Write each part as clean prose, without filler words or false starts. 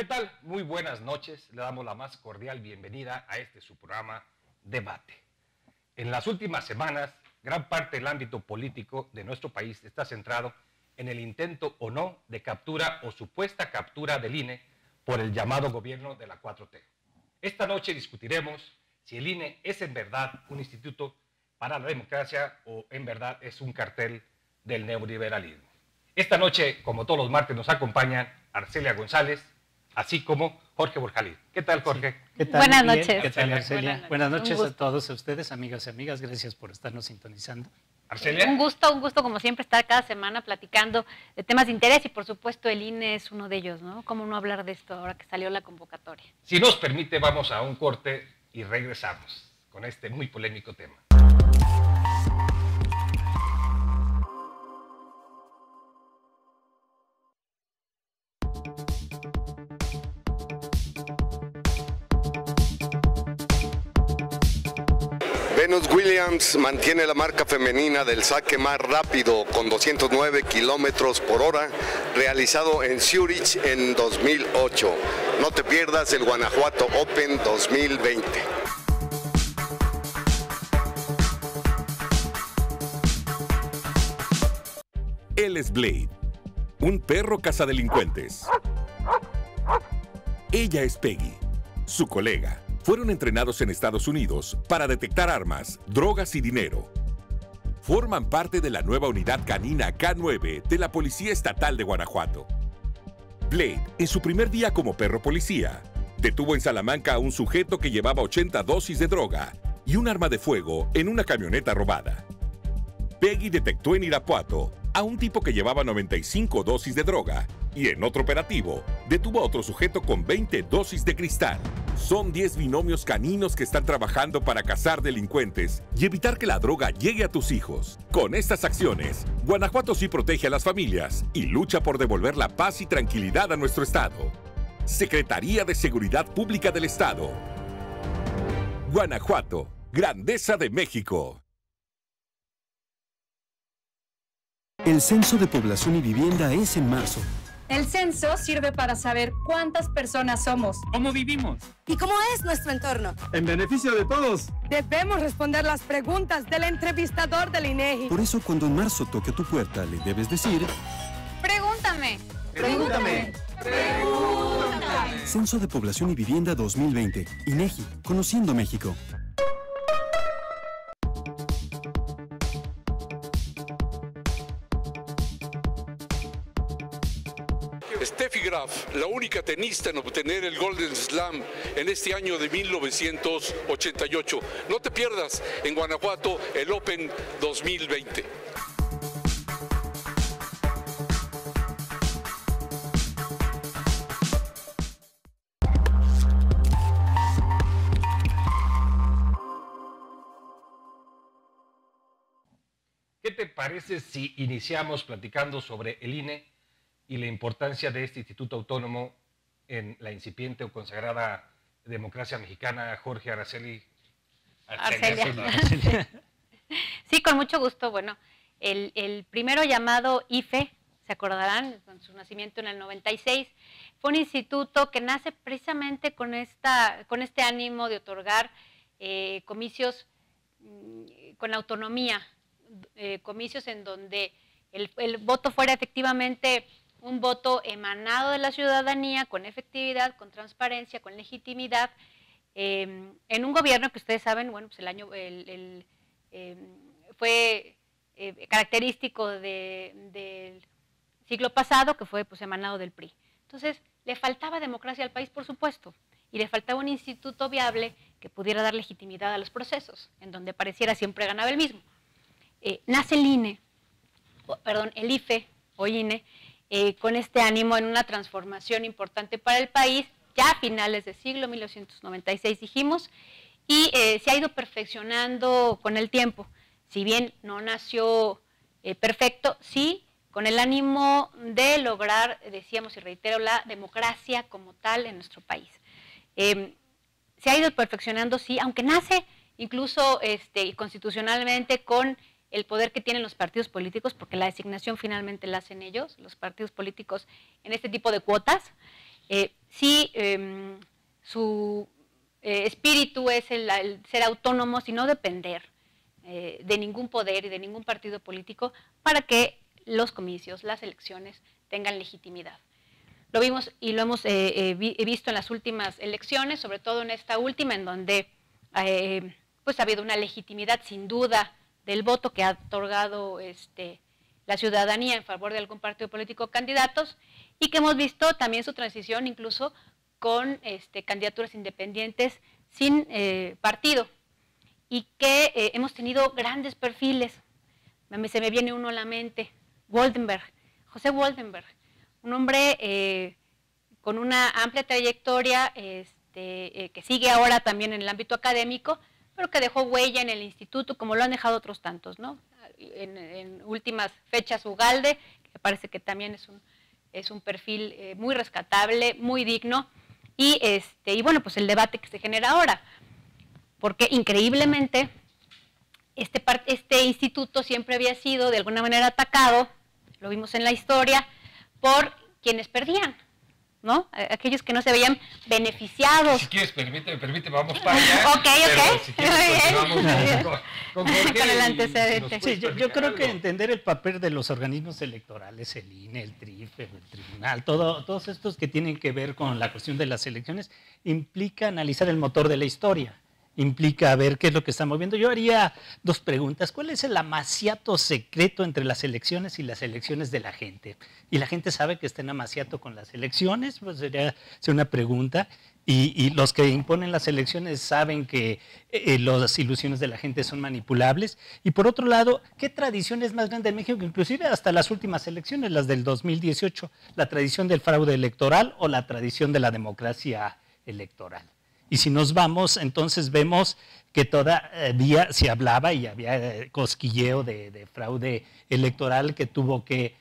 ¿Qué tal? Muy buenas noches. Le damos la más cordial bienvenida a su programa Debate. En las últimas semanas, gran parte del ámbito político de nuestro país está centrado en el intento o no de captura o supuesta captura del INE por el llamado gobierno de la 4T. Esta noche discutiremos si el INE es en verdad un instituto para la democracia o en verdad es un cartel del neoliberalismo. Esta noche, como todos los martes, nos acompañan Arcelia González, así como Jorge Borjalí. ¿Qué tal, Jorge? ¿Qué tal? Buenas noches. ¿Qué tal, Arcelia? Buenas noches Un a todos ustedes, amigas y amigas. Gracias por estarnos sintonizando. Arcelia. Un gusto como siempre estar cada semana platicando de temas de interés y por supuesto el INE es uno de ellos, ¿no? ¿Cómo no hablar de esto ahora que salió la convocatoria? Si nos permite, vamos a un corte y regresamos con este muy polémico tema. Venus Williams mantiene la marca femenina del saque más rápido con 209 kilómetros por hora, realizado en Zurich en 2008. No te pierdas el Guanajuato Open 2020. Él es Blade, un perro cazadelincuentes. Ella es Peggy, su colega. Fueron entrenados en Estados Unidos para detectar armas, drogas y dinero. Forman parte de la nueva unidad canina K9 de la Policía Estatal de Guanajuato. Blade, en su primer día como perro policía, detuvo en Salamanca a un sujeto que llevaba 80 dosis de droga y un arma de fuego en una camioneta robada. Peggy detectó en Irapuato a un tipo que llevaba 95 dosis de droga y en otro operativo detuvo a otro sujeto con 20 dosis de cristal. Son 10 binomios caninos que están trabajando para cazar delincuentes y evitar que la droga llegue a tus hijos. Con estas acciones, Guanajuato sí protege a las familias y lucha por devolver la paz y tranquilidad a nuestro estado. Secretaría de Seguridad Pública del Estado. Guanajuato, Grandeza de México. El Censo de Población y Vivienda es en marzo. El censo sirve para saber cuántas personas somos, ¿Cómo vivimos? ¿Y cómo es nuestro entorno? En beneficio de todos. Debemos responder las preguntas del entrevistador del INEGI. Por eso, cuando en marzo toque tu puerta, le debes decir... Pregúntame. Pregúntame. Pregúntame. Censo de Población y Vivienda 2020. INEGI. Conociendo México. Steffi Graf, la única tenista en obtener el Golden Slam en este año de 1988. No te pierdas en Guanajuato el Open 2020. ¿Qué te parece si iniciamos platicando sobre el INE y la importancia de este instituto autónomo en la incipiente o consagrada democracia mexicana? Jorge, Araceli. Arcelia. Sí, con mucho gusto. Bueno, el primero llamado IFE, se acordarán, con su nacimiento en el 96, fue un instituto que nace precisamente con este ánimo de otorgar comicios con autonomía, comicios en donde el voto fuera efectivamente un voto emanado de la ciudadanía, con efectividad, con transparencia, con legitimidad, en un gobierno que ustedes saben, bueno, pues fue característico del siglo pasado, que fue pues emanado del PRI. Entonces, le faltaba democracia al país, por supuesto, y le faltaba un instituto viable que pudiera dar legitimidad a los procesos, en donde pareciera siempre ganaba el mismo. Nace el INE, el IFE, o INE, con este ánimo en una transformación importante para el país, ya a finales del siglo, 1996 dijimos, y se ha ido perfeccionando con el tiempo. Si bien no nació perfecto, sí, con el ánimo de lograr, decíamos y reitero, la democracia como tal en nuestro país. Se ha ido perfeccionando, sí, aunque nace incluso constitucionalmente con el poder que tienen los partidos políticos, porque la designación finalmente la hacen ellos, los partidos políticos, en este tipo de cuotas. si su espíritu es el ser autónomos y no depender de ningún poder y de ningún partido político para que los comicios, las elecciones tengan legitimidad. Lo vimos y lo hemos visto en las últimas elecciones, sobre todo en esta última, en donde pues ha habido una legitimidad sin duda del voto que ha otorgado la ciudadanía en favor de algún partido político o candidatos, y que hemos visto también su transición incluso con candidaturas independientes sin partido, y que hemos tenido grandes perfiles. Se me viene uno a la mente, Woldenberg, José Woldenberg, un hombre con una amplia trayectoria que sigue ahora también en el ámbito académico, pero que dejó huella en el instituto, como lo han dejado otros tantos, ¿no? En últimas fechas, Ugalde, que parece que también es un perfil muy rescatable, muy digno, y bueno, pues el debate que se genera ahora, porque increíblemente este instituto siempre había sido de alguna manera atacado, lo vimos en la historia, por quienes perdían, ¿no? Aquellos que no se veían beneficiados. Si quieres, permíteme, vamos para allá. Ok. Si quieres, con el antecedente. Sí, yo creo que entender el papel de los organismos electorales, el INE, el TRIF, el tribunal, todos estos que tienen que ver con la cuestión de las elecciones, implica analizar el motor de la historia. Implica ver qué es lo que está moviendo. Yo haría dos preguntas. ¿Cuál es el amaciato secreto entre las elecciones y las elecciones de la gente? ¿Y la gente sabe que está en amaciato con las elecciones? Pues sería una pregunta. Y los que imponen las elecciones saben que las ilusiones de la gente son manipulables. Y por otro lado, ¿qué tradición es más grande en México? Inclusive hasta las últimas elecciones, las del 2018, ¿la tradición del fraude electoral o la tradición de la democracia electoral? Y si nos vamos, entonces vemos que todavía se hablaba y había cosquilleo de fraude electoral que tuvo que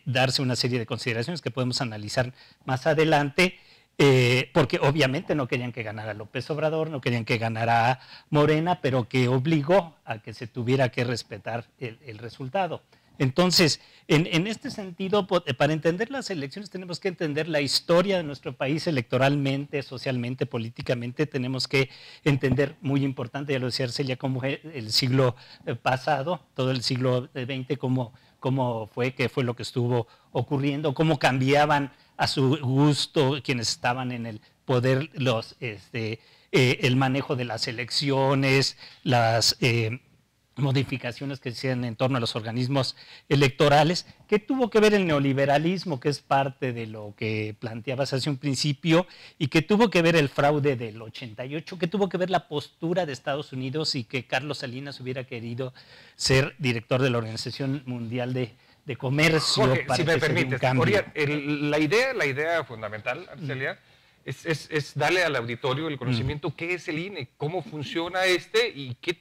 darse una serie de consideraciones que podemos analizar más adelante, porque obviamente no querían que ganara López Obrador, no querían que ganara Morena, pero que obligó a que se tuviera que respetar el resultado. Entonces, en este sentido, para entender las elecciones tenemos que entender la historia de nuestro país electoralmente, socialmente, políticamente. Tenemos que entender, muy importante, ya lo decía Arcelia, cómo fue el siglo pasado, todo el siglo XX, cómo fue, qué fue lo que estuvo ocurriendo, cómo cambiaban a su gusto quienes estaban en el poder, el manejo de las elecciones, las modificaciones que se hacían en torno a los organismos electorales, que tuvo que ver el neoliberalismo, que es parte de lo que planteabas hace un principio, y que tuvo que ver el fraude del 88, que tuvo que ver la postura de Estados Unidos y que Carlos Salinas hubiera querido ser director de la Organización Mundial de Comercio. Jorge, para si me permites, la idea fundamental, Arcelia, es darle al auditorio el conocimiento qué es el INE, cómo funciona y qué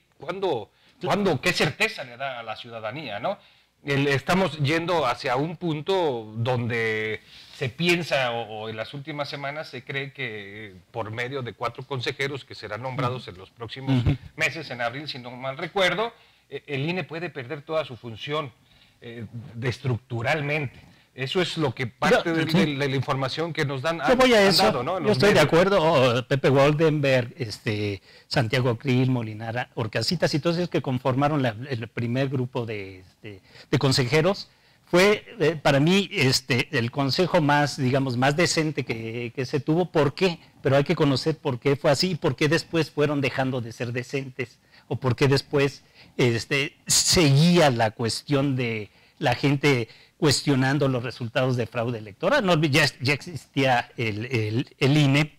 certeza le da a la ciudadanía, ¿no? Estamos yendo hacia un punto donde se piensa, o en las últimas semanas se cree que por medio de 4 consejeros que serán nombrados en los próximos meses, en abril, si no mal recuerdo, el INE puede perder toda su función estructuralmente. Eso es lo que parte de la información que nos dan. Yo voy a eso, dado, ¿no? Yo estoy de acuerdo. Pepe Woldenberg, Santiago Krill, Molinara, Orcasitas y todos ellos que conformaron el primer grupo de consejeros, fue para mí el consejo más, digamos, más decente que se tuvo. ¿Por qué? Pero hay que conocer por qué fue así y por qué después fueron dejando de ser decentes, o por qué después seguía la cuestión de la gente cuestionando los resultados de fraude electoral. No, ya existía el INE,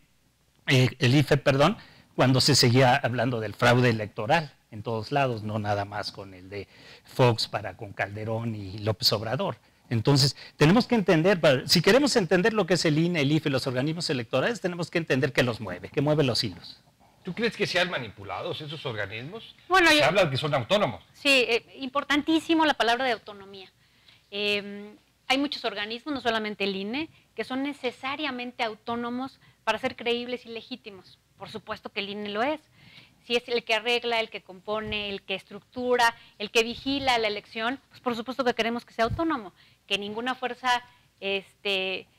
el IFE, perdón, cuando se seguía hablando del fraude electoral en todos lados, no nada más con el de Fox con Calderón y López Obrador. Entonces, tenemos que entender, si queremos entender lo que es el INE, el IFE, los organismos electorales, tenemos que entender qué los mueve, qué mueve los hilos. ¿Tú crees que sean manipulados esos organismos? Bueno, se habla de que son autónomos. Sí, importantísimo la palabra de autonomía. Hay muchos organismos, no solamente el INE, que son necesariamente autónomos para ser creíbles y legítimos. Por supuesto que el INE lo es. Si es el que arregla, el que compone, el que estructura, el que vigila la elección, pues por supuesto que queremos que sea autónomo, que ninguna fuerza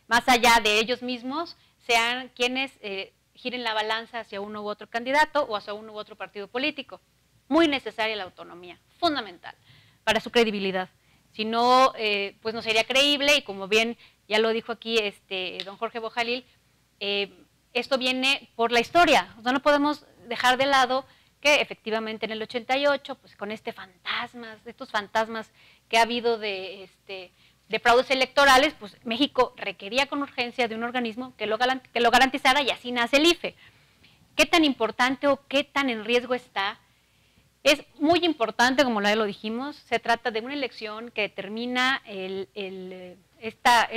más allá de ellos mismos sean quienes giren la balanza hacia uno u otro candidato o hacia uno u otro partido político. Muy necesaria la autonomía, fundamental para su credibilidad. Si no, pues no sería creíble, y como bien ya lo dijo aquí don Jorge Bojalil, esto viene por la historia. O sea, no podemos dejar de lado que efectivamente en el 88, pues con estos fantasmas que ha habido de fraudes electorales, pues México requería con urgencia de un organismo que lo garantizara, y así nace el IFE. ¿Qué tan importante o qué tan en riesgo está? Es muy importante, como ya lo dijimos. Se trata de una elección que determina esta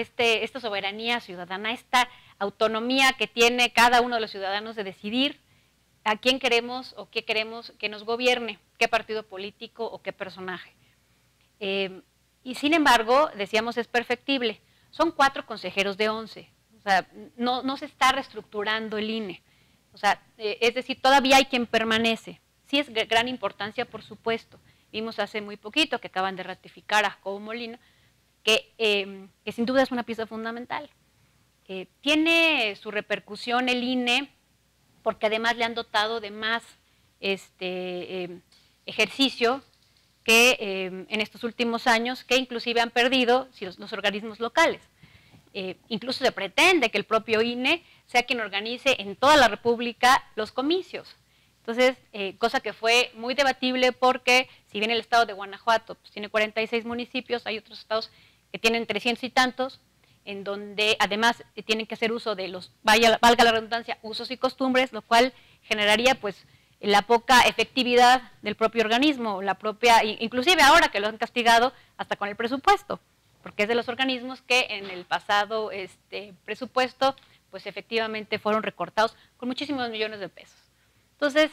soberanía ciudadana, esta autonomía que tiene cada uno de los ciudadanos de decidir a quién queremos o qué queremos que nos gobierne, qué partido político o qué personaje. Y sin embargo, decíamos, es perfectible. Son 4 consejeros de 11. O sea, no se está reestructurando el INE. O sea, es decir, todavía hay quien permanece. Sí es de gran importancia, por supuesto. Vimos hace muy poquito que acaban de ratificar a Jacobo Molina, que sin duda es una pieza fundamental. Tiene su repercusión el INE, porque además le han dotado de más ejercicio que en estos últimos años, que inclusive han perdido los organismos locales. Incluso se pretende que el propio INE sea quien organice en toda la República los comicios. Entonces, cosa que fue muy debatible, porque si bien el estado de Guanajuato pues, tiene 46 municipios, hay otros estados que tienen 300 y tantos, en donde además tienen que hacer uso de los, valga la redundancia, usos y costumbres, lo cual generaría pues la poca efectividad del propio organismo, inclusive ahora que lo han castigado hasta con el presupuesto, porque es de los organismos que en el pasado presupuesto pues efectivamente fueron recortados con muchísimos millones de pesos. Entonces,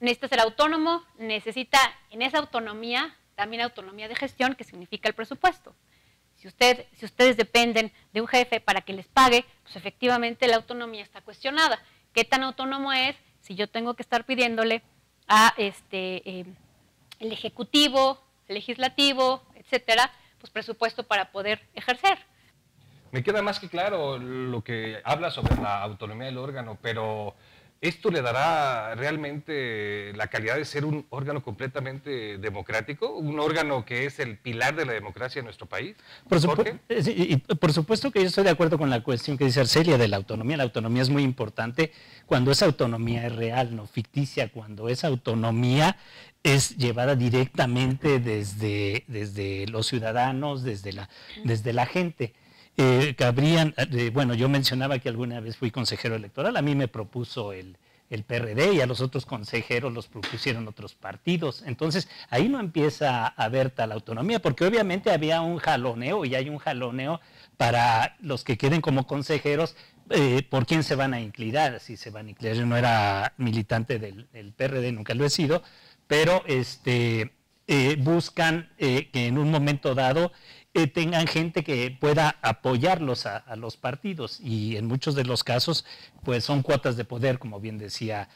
necesita ser autónomo, necesita en esa autonomía también autonomía de gestión, que significa el presupuesto. Si ustedes dependen de un jefe para que les pague, pues efectivamente la autonomía está cuestionada. ¿Qué tan autónomo es si yo tengo que estar pidiéndole a el Ejecutivo, el Legislativo, etcétera, pues presupuesto para poder ejercer? Me queda más que claro lo que habla sobre la autonomía del órgano, pero ¿esto le dará realmente la calidad de ser un órgano completamente democrático? ¿Un órgano que es el pilar de la democracia en nuestro país? Por supuesto que yo estoy de acuerdo con la cuestión que dice Arcelia de la autonomía. La autonomía es muy importante cuando esa autonomía es real, no ficticia, cuando esa autonomía es llevada directamente desde los ciudadanos, desde la gente. Bueno, yo mencionaba que alguna vez fui consejero electoral, a mí me propuso el PRD y a los otros consejeros los propusieron otros partidos. Entonces, ahí no empieza a haber tal autonomía, porque obviamente había un jaloneo y hay un jaloneo para los que queden como consejeros, por quién se van a inclinar, si se van a inclinar. Yo no era militante del PRD, nunca lo he sido, pero buscan que en un momento dado tengan gente que pueda apoyarlos a los partidos, y en muchos de los casos pues son cuotas de poder, como bien decía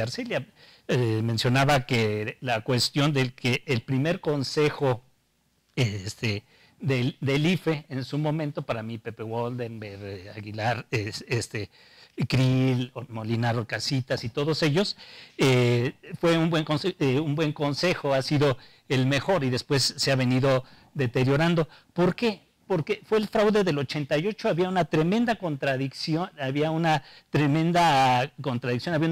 Arcelia. Mencionaba que la cuestión del que el primer consejo del IFE en su momento, para mí Pepe Woldenberg, Aguilar, Krill, Molinar Orcasitas y todos ellos, fue un buen consejo, ha sido el mejor, y después se ha venido deteriorando. ¿Por qué? Porque fue el fraude del 88, había una tremenda contradicción, había un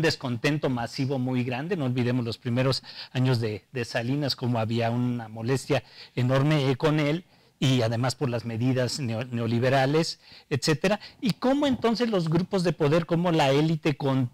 descontento masivo muy grande. No olvidemos los primeros años de Salinas, como había una molestia enorme con él, y además por las medidas neoliberales, etcétera. Y cómo entonces los grupos de poder, cómo la élite, cómo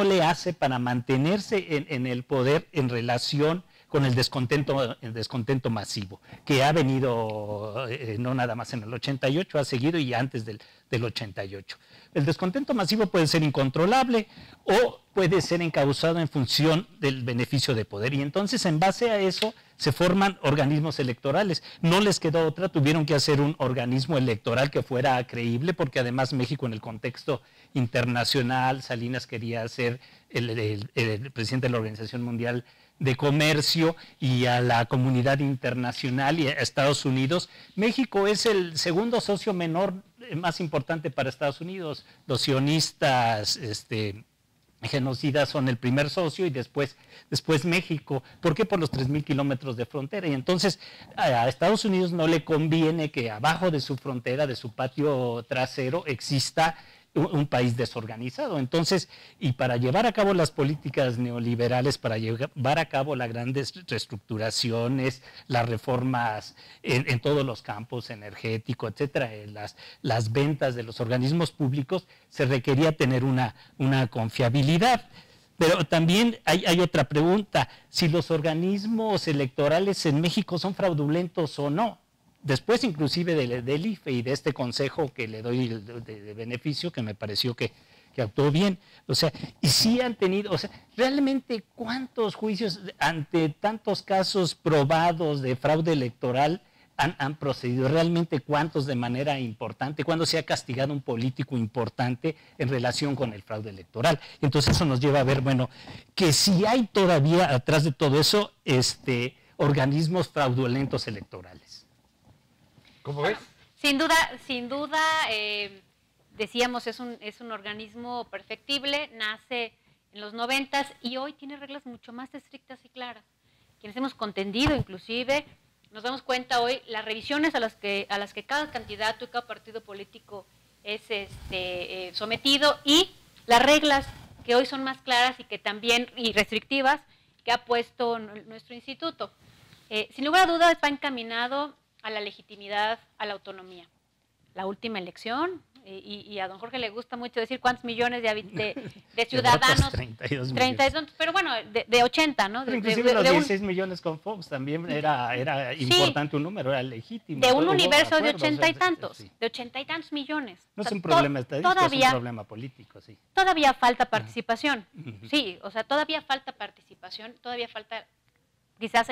le hace para mantenerse en el poder en relación con el descontento masivo, que ha venido no nada más en el 88, ha seguido y antes del 88. El descontento masivo puede ser incontrolable o puede ser encauzado en función del beneficio de poder, y entonces en base a eso se forman organismos electorales. No les quedó otra, tuvieron que hacer un organismo electoral que fuera creíble, porque además México en el contexto internacional, Salinas quería ser el presidente de la Organización Mundial de Comercio y a la comunidad internacional y a Estados Unidos. México es el segundo socio menor más importante para Estados Unidos. Los sionistas genocidas son el primer socio y después México. ¿Por qué? Por los 3,000 kilómetros de frontera. Y entonces a Estados Unidos no le conviene que abajo de su frontera, de su patio trasero, exista un país desorganizado. Entonces, y para llevar a cabo las políticas neoliberales, para llevar a cabo las grandes reestructuraciones, las reformas en todos los campos, energético, etcétera, las ventas de los organismos públicos, se requería tener una confiabilidad. Pero también hay otra pregunta: si los organismos electorales en México son fraudulentos o no. Después inclusive del IFE y de este consejo que le doy de beneficio, que me pareció que actuó bien. O sea, y sí han tenido, o sea, realmente cuántos juicios ante tantos casos probados de fraude electoral han procedido, realmente cuántos de manera importante, cuándo se ha castigado un político importante en relación con el fraude electoral. Entonces eso nos lleva a ver, bueno, que si hay todavía atrás de todo eso organismos fraudulentos electorales. ¿Cómo ves? Sin duda, decíamos, es un organismo perfectible, nace en los 90s y hoy tiene reglas mucho más estrictas y claras. Quienes hemos contendido, inclusive, nos damos cuenta hoy, las revisiones a las que cada candidato y cada partido político es sometido, y las reglas que hoy son más claras y que también, y restrictivas, que ha puesto nuestro instituto. Sin lugar a dudas, va encaminado a la legitimidad, a la autonomía. La última elección, y a don Jorge le gusta mucho decir cuántos millones de ciudadanos. 32 millones. Pero bueno, de 80, ¿no? Pero inclusive los 16 millones con Fox también era importante un número, era legítimo. De un universo de 80 y tantos, sí. De 80 y tantos millones. No es un problema estadístico, es un problema político, sí. Todavía falta participación, sí, o sea, todavía falta participación, todavía falta quizás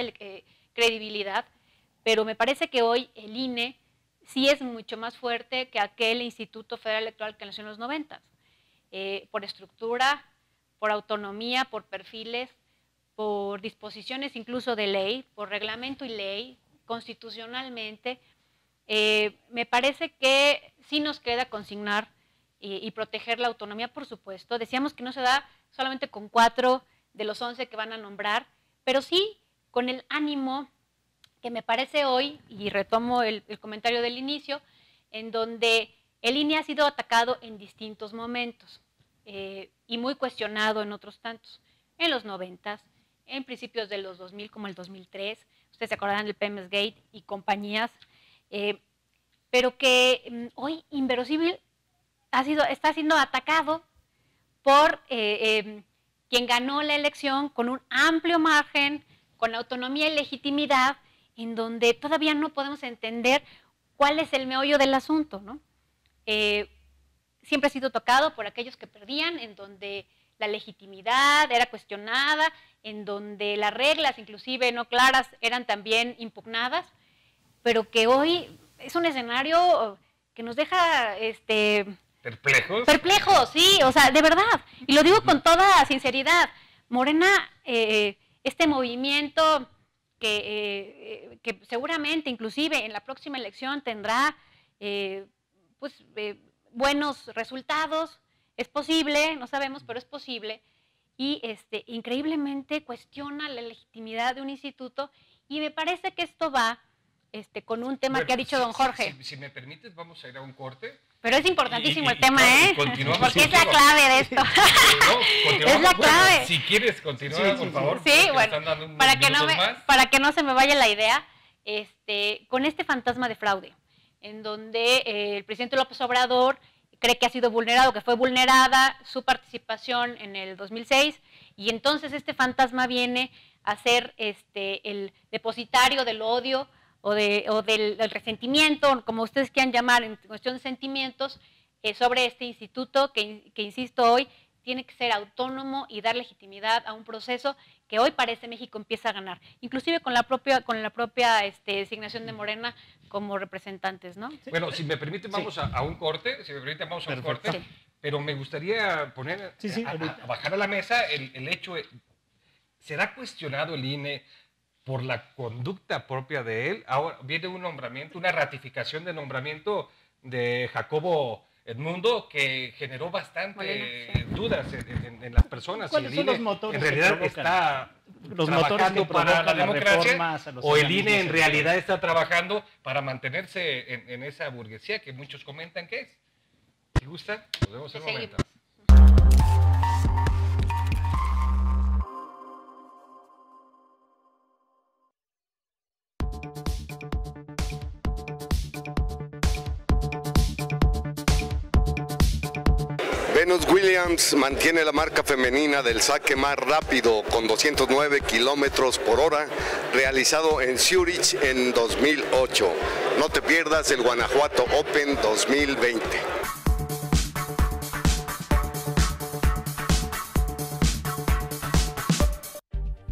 credibilidad, pero me parece que hoy el INE sí es mucho más fuerte que aquel Instituto Federal Electoral que nació en los 90, por estructura, por autonomía, por perfiles, por disposiciones incluso de ley, por reglamento y ley, constitucionalmente. Me parece que sí nos queda consignar y proteger la autonomía, por supuesto. Decíamos que no se da solamente con 4 de los 11 que van a nombrar, pero sí con el ánimo que me parece hoy, y retomo el comentario del inicio, en donde el INE ha sido atacado en distintos momentos y muy cuestionado en otros tantos, en los 90, en principios de los 2000 como el 2003, ustedes se acordarán del Pemex Gate y compañías, pero que hoy inverosímil está siendo atacado por quien ganó la elección con un amplio margen, con autonomía y legitimidad, en donde todavía no podemos entender cuál es el meollo del asunto, ¿no? Siempre ha sido tocado por aquellos que perdían, en donde la legitimidad era cuestionada, en donde las reglas, inclusive no claras, eran también impugnadas, pero que hoy es un escenario que nos deja ¿perplejos? Perplejos, sí, o sea, de verdad, y lo digo con toda sinceridad. Morena, este movimiento que seguramente inclusive en la próxima elección tendrá buenos resultados, es posible, no sabemos, pero es posible, y increíblemente cuestiona la legitimidad de un instituto, y me parece que esto va con un tema que ha dicho don Jorge. Si me permites, vamos a ir a un corte. Pero es importantísimo el tema, ¿eh? Continuamos. Porque es la clave de esto. Es la clave. Bueno, si quieres continuar, por favor. Sí, bueno, para que no se me vaya la idea, con este fantasma de fraude, en donde el presidente López Obrador cree que ha sido vulnerado, que fue vulnerada su participación en el 2006, y entonces este fantasma viene a ser el depositario del odio, o del resentimiento, como ustedes quieran llamar, en cuestión de sentimientos, sobre este instituto que insisto hoy, tiene que ser autónomo y dar legitimidad a un proceso que hoy parece México empieza a ganar, inclusive con la propia designación de Morena como representantes, ¿no? Bueno, si me permiten, vamos a un corte, Sí. pero me gustaría poner, a bajar a la mesa el hecho, ¿será cuestionado el INE por la conducta propia de él? Ahora viene un nombramiento, una ratificación de nombramiento de Jacobo Edmundo que generó bastante dudas en las personas. ¿Cuáles si son el los INE motores en realidad que está los motores que para la democracia reformas a los o el INE en organismos realidad está trabajando para mantenerse en esa burguesía que muchos comentan que es? Si gustan, nos vemos en un momento. Venus Williams mantiene la marca femenina del saque más rápido con 209 kilómetros por hora, realizado en Zurich en 2008. No te pierdas el Guanajuato Open 2020.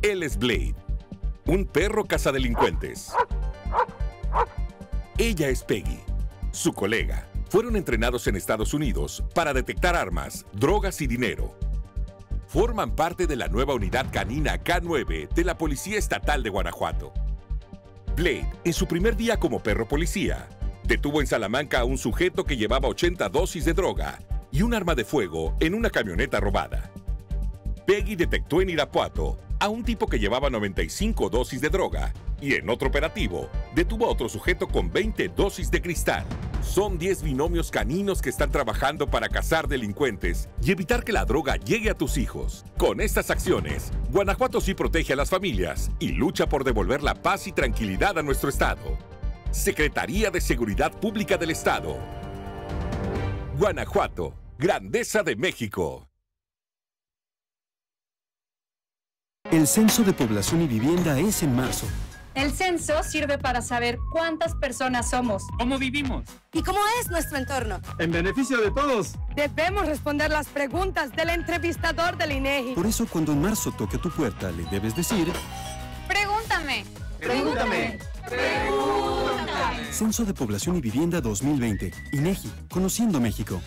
Él es Blade, un perro cazadelincuentes. Ella es Peggy, su colega. Fueron entrenados en Estados Unidos para detectar armas, drogas y dinero. Forman parte de la nueva unidad canina K9 de la Policía Estatal de Guanajuato. Blade, en su primer día como perro policía, detuvo en Salamanca a un sujeto que llevaba 80 dosis de droga y un arma de fuego en una camioneta robada. Peggy detectó en Irapuato a un tipo que llevaba 95 dosis de droga y en otro operativo detuvo a otro sujeto con 20 dosis de cristal. Son 10 binomios caninos que están trabajando para cazar delincuentes y evitar que la droga llegue a tus hijos. Con estas acciones, Guanajuato sí protege a las familias y lucha por devolver la paz y tranquilidad a nuestro estado. Secretaría de Seguridad Pública del Estado. Guanajuato, Grandeza de México. El Censo de Población y Vivienda es en marzo. El censo sirve para saber cuántas personas somos, ¿Cómo vivimos? ¿Y cómo es nuestro entorno? En beneficio de todos. Debemos responder las preguntas del entrevistador del INEGI. Por eso, cuando en marzo toque a tu puerta, le debes decir... Pregúntame. Pregúntame. Censo de Población y Vivienda 2020. INEGI. Conociendo México.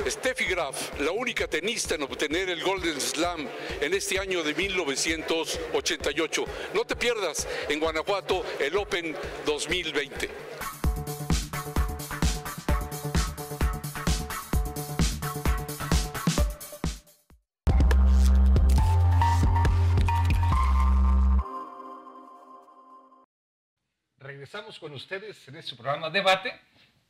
Steffi Graf, la única tenista en obtener el Golden Slam en este año de 1988. No te pierdas en Guanajuato el Open 2020. Regresamos con ustedes en este programa Debate.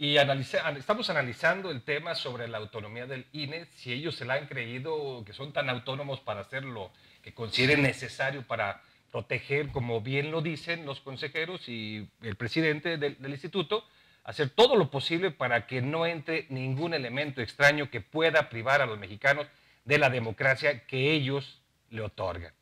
Y estamos analizando el tema sobre la autonomía del INE, si ellos se la han creído, que son tan autónomos para hacer lo que consideren necesario para proteger, como bien lo dicen los consejeros y el presidente del instituto, hacer todo lo posible para que no entre ningún elemento extraño que pueda privar a los mexicanos de la democracia que ellos le otorgan.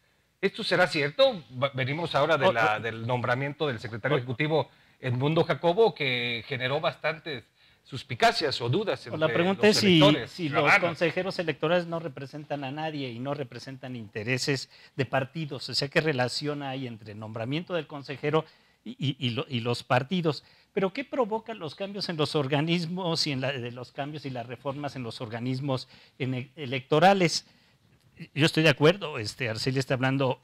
¿Esto será cierto? Venimos ahora del nombramiento del secretario ejecutivo Edmundo Jacobo, que generó bastantes suspicacias o dudas entre la pregunta es si los ciudadanos. consejeros electorales no representan a nadie y no representan intereses de partidos, o sea, ¿qué relación hay entre el nombramiento del consejero y los partidos? Pero ¿qué provocan los cambios en los organismos y los cambios y las reformas en los organismos electorales? Yo estoy de acuerdo, Arcelia está hablando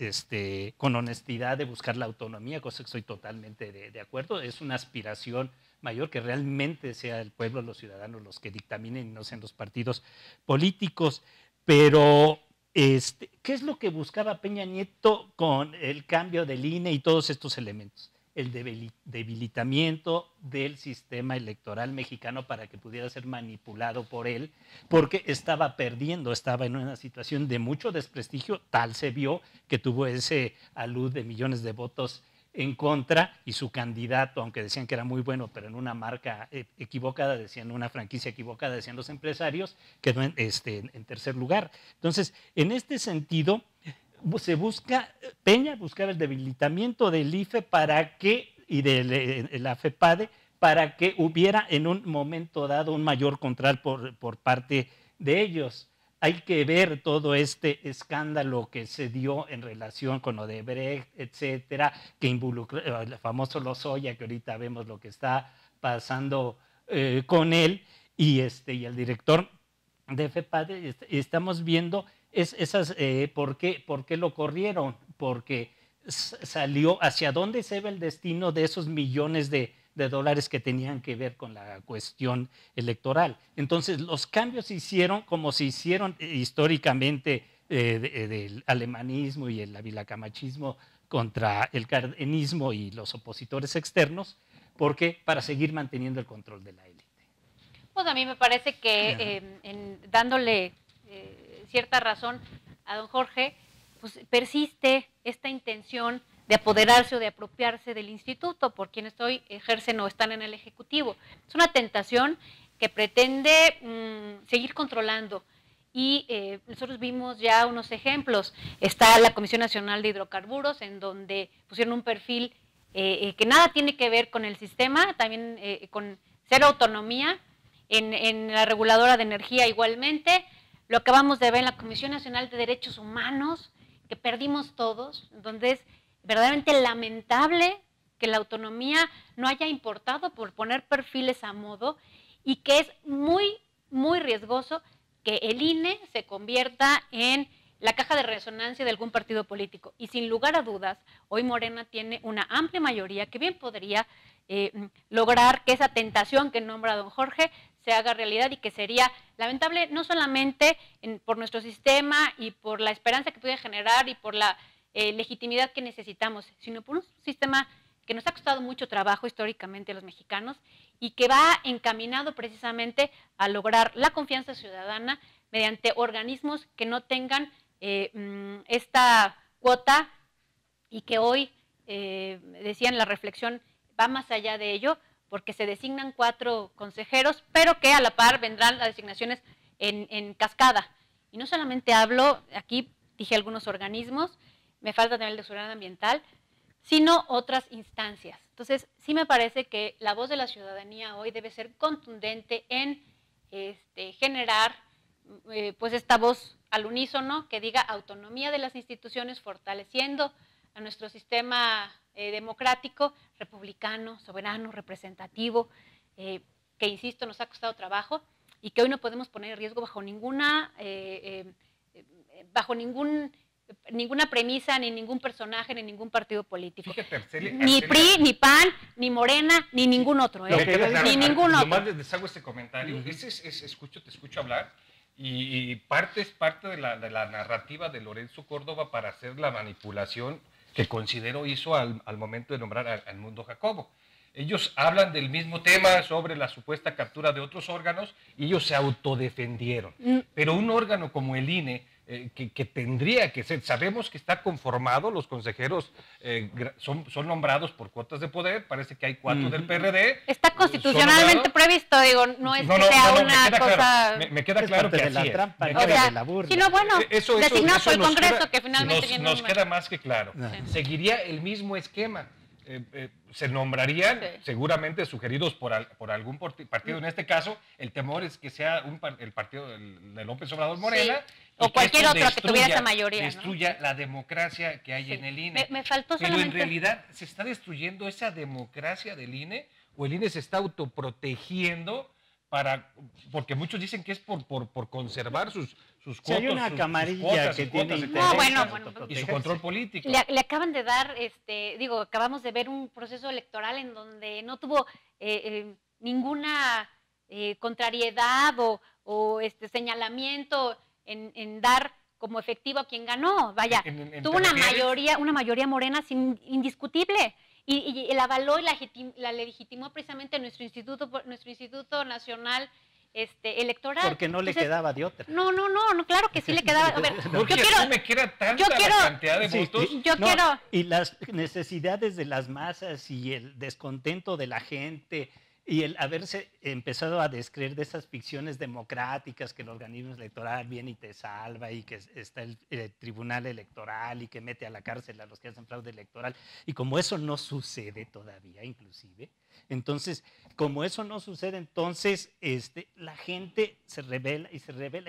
con honestidad de buscar la autonomía, cosa que estoy totalmente de acuerdo. Es una aspiración mayor que realmente sea el pueblo, los ciudadanos los que dictaminen y no sean los partidos políticos. Pero, ¿qué es lo que buscaba Peña Nieto con el cambio del INE y todos estos elementos? El debilitamiento del sistema electoral mexicano para que pudiera ser manipulado por él, porque estaba perdiendo, estaba en una situación de mucho desprestigio, tal se vio que tuvo ese alud de millones de votos en contra y su candidato, aunque decían que era muy bueno, pero en una marca equivocada, decían una franquicia equivocada, decían los empresarios, quedó en tercer lugar. Entonces, en este sentido, Peña buscaba el debilitamiento del IFE para que y de la FEPADE para que hubiera en un momento dado un mayor control por parte de ellos. Hay que ver todo este escándalo que se dio en relación con Odebrecht, etcétera, que involucró el famoso Lozoya, que ahorita vemos lo que está pasando con él, y el director de FEPADE. Estamos viendo ¿por qué lo corrieron? Porque salió hacia dónde se ve el destino de esos millones de dólares que tenían que ver con la cuestión electoral. Entonces, los cambios se hicieron como se hicieron históricamente del alemanismo y el avilacamachismo contra el cardenismo y los opositores externos, porque para seguir manteniendo el control de la élite. Pues a mí me parece que dándole cierta razón a don Jorge, pues persiste esta intención de apoderarse o de apropiarse del instituto por quienes hoy ejercen o están en el Ejecutivo. Es una tentación que pretende seguir controlando y nosotros vimos ya unos ejemplos. Está la Comisión Nacional de Hidrocarburos, en donde pusieron un perfil que nada tiene que ver con el sistema, también con cero autonomía, en la Reguladora de Energía igualmente. Lo acabamos de ver en la Comisión Nacional de Derechos Humanos, que perdimos todos, donde es verdaderamente lamentable que la autonomía no haya importado por poner perfiles a modo y que es muy, muy riesgoso que el INE se convierta en la caja de resonancia de algún partido político. Y sin lugar a dudas, hoy Morena tiene una amplia mayoría que bien podría lograr que esa tentación que nombra don Jorge se haga realidad, y que sería lamentable no solamente por nuestro sistema y por la esperanza que puede generar y por la legitimidad que necesitamos, sino por un sistema que nos ha costado mucho trabajo históricamente a los mexicanos y que va encaminado precisamente a lograr la confianza ciudadana mediante organismos que no tengan esta cuota y que hoy, decían, la reflexión va más allá de ello, porque se designan 4 consejeros, pero que a la par vendrán las designaciones en cascada. Y no solamente hablo, aquí dije algunos organismos, me falta también el de seguridad ambiental, sino otras instancias. Entonces, sí me parece que la voz de la ciudadanía hoy debe ser contundente en generar pues esta voz al unísono que diga autonomía de las instituciones, fortaleciendo a nuestro sistema democrático, republicano, soberano, representativo, que insisto nos ha costado trabajo y que hoy no podemos poner en riesgo bajo ninguna premisa, ni ningún personaje, ni ningún partido político. Fíjate, Arcelia, ni PRI, ni PAN, ni Morena, ni ningún otro. Ni ningún otro. Nomás les hago este comentario. Te escucho hablar, y parte de la narrativa de Lorenzo Córdoba para hacer la manipulación que considero hizo al momento de nombrar a Edmundo Jacobo. Ellos hablan del mismo tema sobre la supuesta captura de otros órganos y ellos se autodefendieron. Pero un órgano como el INE, que tendría que ser, sabemos que está conformado, los consejeros son nombrados por cuotas de poder, parece que hay 4 del PRD. Está constitucionalmente previsto, digo, no es que sea una cosa... Me queda claro que así es. Sino bueno, designado por el Congreso, que finalmente viene nos queda más que claro. Seguiría el mismo esquema. Se nombrarían seguramente sugeridos por algún partido. En este caso, el temor es que sea el partido de López Obrador Morena, o cualquier otro que tuviera esa mayoría, destruya la democracia que hay en el INE. Me faltó Pero solamente... en realidad, ¿se está destruyendo esa democracia del INE o el INE se está autoprotegiendo porque muchos dicen que es por conservar sus cuotas, hay una camarilla que tiene interés y su control político? Le acaban de dar, acabamos de ver un proceso electoral en donde no tuvo ninguna contrariedad o señalamiento en dar como efectivo a quien ganó. Vaya, tuvo una mayoría morena indiscutible. Y la avaló y la legitimó precisamente nuestro Instituto Nacional Electoral. Porque no le quedaba de otra. No, claro que sí le quedaba. A ver, me queda tanta la cantidad de votos. Y las necesidades de las masas y el descontento de la gente y el haberse empezado a descreer de esas ficciones democráticas que el organismo electoral viene y te salva y que está el tribunal electoral y que mete a la cárcel a los que hacen fraude electoral, y como eso no sucede todavía inclusive, entonces como eso no sucede, entonces la gente se revela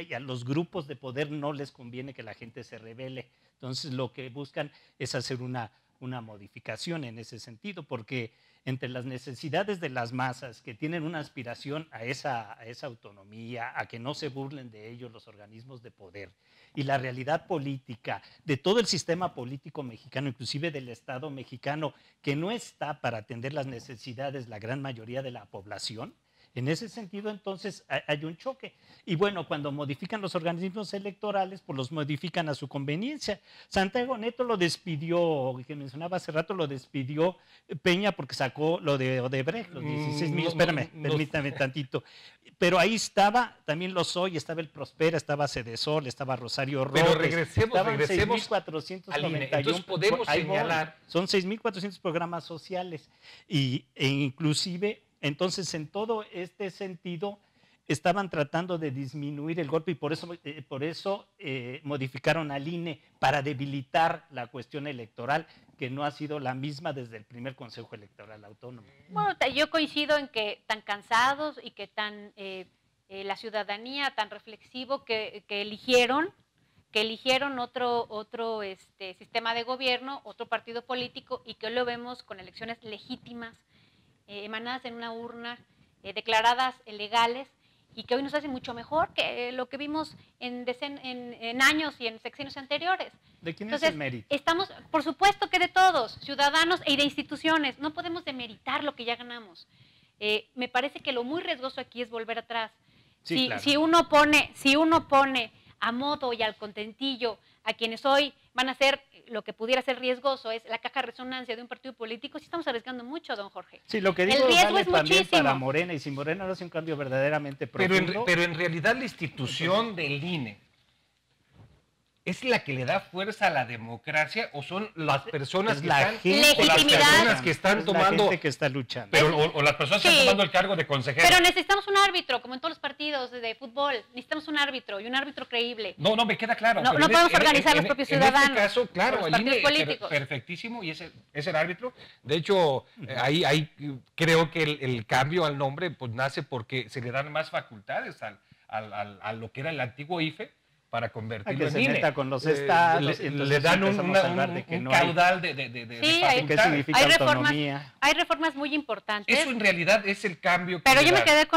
y a los grupos de poder no les conviene que la gente se rebele, entonces lo que buscan es hacer una modificación en ese sentido, porque entre las necesidades de las masas que tienen una aspiración a esa autonomía, a que no se burlen de ellos los organismos de poder, y la realidad política de todo el sistema político mexicano, inclusive del Estado mexicano, que no está para atender las necesidades la gran mayoría de la población, en ese sentido, entonces, hay un choque. Y bueno, cuando modifican los organismos electorales, pues los modifican a su conveniencia. Santiago Nieto lo despidió, que mencionaba hace rato, lo despidió Peña porque sacó lo de Odebrecht, los 16 millones. Permítame tantito. Pero ahí estaba también Lozoya, estaba el Prospera, estaba Cedesol, estaba Rosario Robles. Pero regresemos 6,491. Entonces podemos señalar. Son 6,400 programas sociales e inclusive. Entonces, en todo este sentido, estaban tratando de disminuir el golpe y por eso modificaron al INE para debilitar la cuestión electoral, que no ha sido la misma desde el primer Consejo Electoral Autónomo. Bueno, yo coincido en que tan cansados y que tan la ciudadanía tan reflexivo que eligieron otro sistema de gobierno, otro partido político, y que hoy lo vemos con elecciones legítimas, emanadas en una urna, declaradas legales, y que hoy nos hace mucho mejor que lo que vimos en años y en sexenios anteriores. ¿De quién es el mérito? Estamos, por supuesto que de todos, ciudadanos y de instituciones. No podemos demeritar lo que ya ganamos. Me parece que lo muy riesgoso aquí es volver atrás. Sí, claro. Si uno pone a modo y al contentillo a quienes hoy van a ser lo que pudiera ser riesgoso, es la caja de resonancia de un partido político, sí estamos arriesgando mucho, don Jorge. Sí, lo que digo el riesgo vale es también muchísimo para Morena, y si Morena no hace un cambio verdaderamente profundo. Pero en realidad la institución del INE ¿es la que le da fuerza a la democracia o son las personas que están, o las personas que están tomando, la gente que está luchando, pero, o las personas que están tomando el cargo de consejero? Pero necesitamos un árbitro, como en todos los partidos de fútbol, necesitamos un árbitro y un árbitro creíble. No, me queda claro. No podemos organizar los propios ciudadanos. En este caso, claro, el INE políticos. Perfectísimo y es el árbitro. De hecho, ahí creo que el cambio al nombre pues nace porque se le dan más facultades a lo que era el antiguo IFE, para convertirlo en INE. Con los estados, le dan un caudal de facultades. Hay reformas muy importantes. Eso en realidad es el cambio. Pero yo me quedé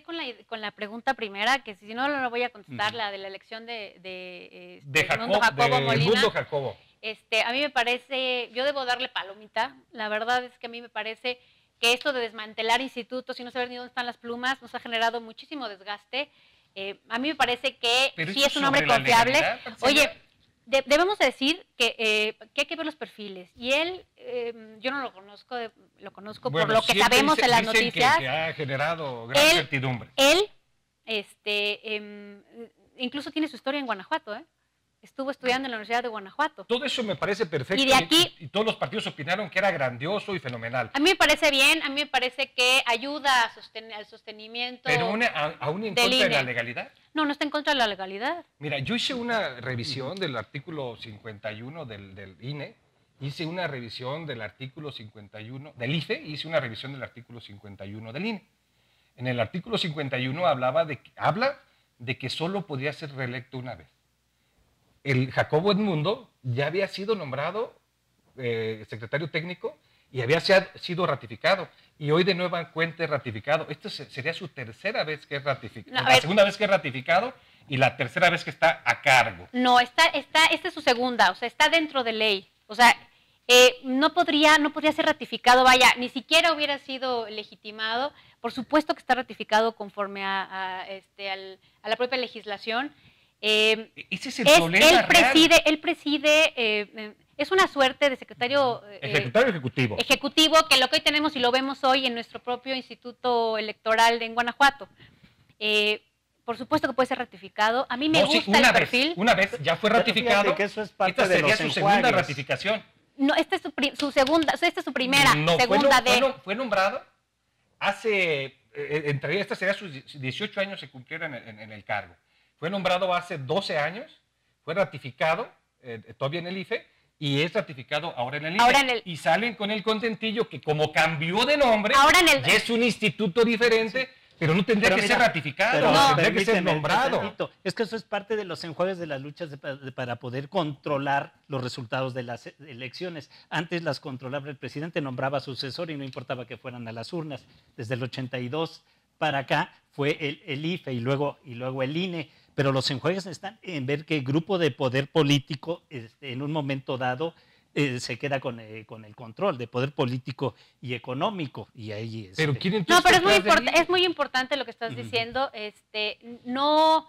con la pregunta primera, que si no lo voy a contestar, la de la elección de Jacobo Molina. Jacobo. A mí me parece, yo debo darle palomita. La verdad es que a mí me parece que esto de desmantelar institutos y no saber ni dónde están las plumas nos ha generado muchísimo desgaste. A mí me parece que sí es un hombre confiable. Oye, debemos decir que hay que ver los perfiles. Y él, yo no lo conozco, lo conozco por lo que sabemos en las noticias. Que ha generado gran certidumbre. Él, incluso tiene su historia en Guanajuato, Estuvo estudiando en la Universidad de Guanajuato. Todo eso me parece perfecto. Y de aquí, y todos los partidos opinaron que era grandioso y fenomenal. A mí me parece bien, a mí me parece que ayuda al sostenimiento. ¿Pero aún en contra de la legalidad? No está en contra de la legalidad. Mira, yo hice una revisión del artículo 51 del INE, hice una revisión del artículo 51 del IFE, hice una revisión del artículo 51 del INE. En el artículo 51 habla de que solo podía ser reelecto una vez. El Jacobo Edmundo ya había sido nombrado secretario técnico y había sido ratificado. Y hoy de nueva cuenta es ratificado. Esta sería su tercera vez que es ratificado. La segunda vez que es ratificado y la tercera vez que está a cargo. No, esta es su segunda, o sea, está dentro de ley. O sea, no podría ser ratificado, vaya, ni siquiera hubiera sido legitimado. Por supuesto que está ratificado conforme a la propia legislación. Ese es el problema. Él preside, es una suerte de secretario ejecutivo, que lo que hoy tenemos y lo vemos hoy en nuestro propio instituto electoral en Guanajuato. Por supuesto que puede ser ratificado. A mí me gusta el perfil. Una vez ya fue ratificado. Que eso es parte esta sería su segunda ratificación. No, esta es su segunda, esta es su primera. Fue nombrado entre esta sería sus 18 años se cumplieron en el cargo. Fue nombrado hace 12 años, fue ratificado todavía en el IFE, y es ratificado ahora en el IFE. Y salen con el contentillo que como cambió de nombre, ya es un instituto diferente, pero no tendría que ser ratificado, tendría que ser nombrado. Es que eso es parte de los enjuagues de las luchas para poder controlar los resultados de las elecciones. Antes las controlaba el presidente, nombraba sucesor y no importaba que fueran a las urnas. Desde el 82 para acá fue el IFE y luego el INE. Pero los enjuagues están en ver que el grupo de poder político en un momento dado se queda con el control de poder político y económico. Y ahí pero es muy importante lo que estás diciendo. No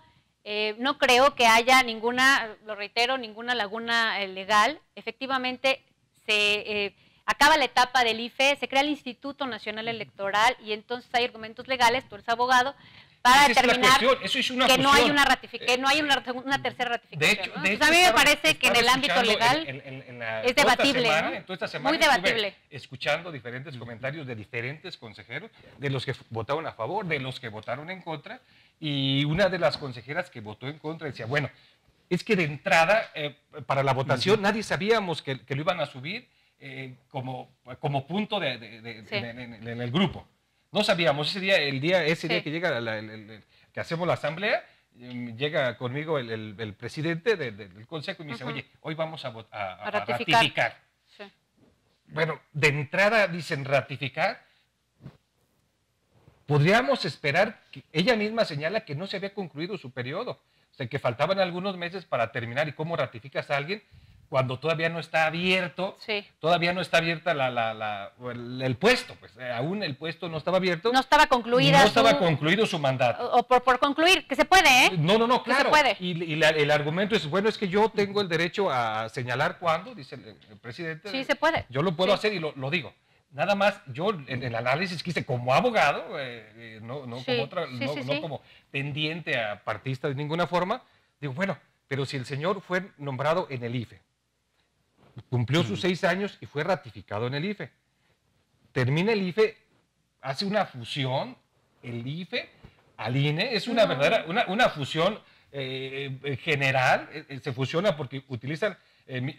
creo que haya ninguna, lo reitero, ninguna laguna legal. Efectivamente, se acaba la etapa del IFE, se crea el Instituto Nacional Electoral y entonces hay argumentos legales, tú eres abogado, para determinar que no hay una tercera ratificación. De hecho, a mí me parece que en el ámbito legal es debatible. Esta semana muy debatible. Escuchando diferentes comentarios de diferentes consejeros, de los que votaron a favor, de los que votaron en contra, y una de las consejeras que votó en contra decía, bueno, es que de entrada, para la votación, nadie sabíamos que lo iban a subir como punto en el grupo. No sabíamos, ese día que llega que hacemos la asamblea, llega conmigo el presidente del consejo y me dice, oye, hoy vamos a ratificar. Sí. Bueno, de entrada dicen ratificar. Podríamos esperar, que ella misma señala que no se había concluido su periodo, o sea, que faltaban algunos meses para terminar. ¿Y cómo ratificas a alguien cuando todavía no está abierto, todavía no está abierta el puesto? Pues aún el puesto no estaba abierto. No estaba concluida. No estaba concluido su mandato. O por concluir, que se puede, ¿eh? No, claro. Se puede. Y el argumento es, bueno, es que yo tengo el derecho a señalar cuándo, dice el presidente. Sí, se puede. Yo lo puedo hacer y lo digo. Nada más, yo en el análisis que hice como abogado, no como tendiente a partista de ninguna forma, digo, bueno, pero si el señor fue nombrado en el IFE, cumplió sus 6 años y fue ratificado en el IFE. Termina el IFE, hace una fusión, el IFE al INE, es una verdadera, una fusión general, se fusiona porque utilizan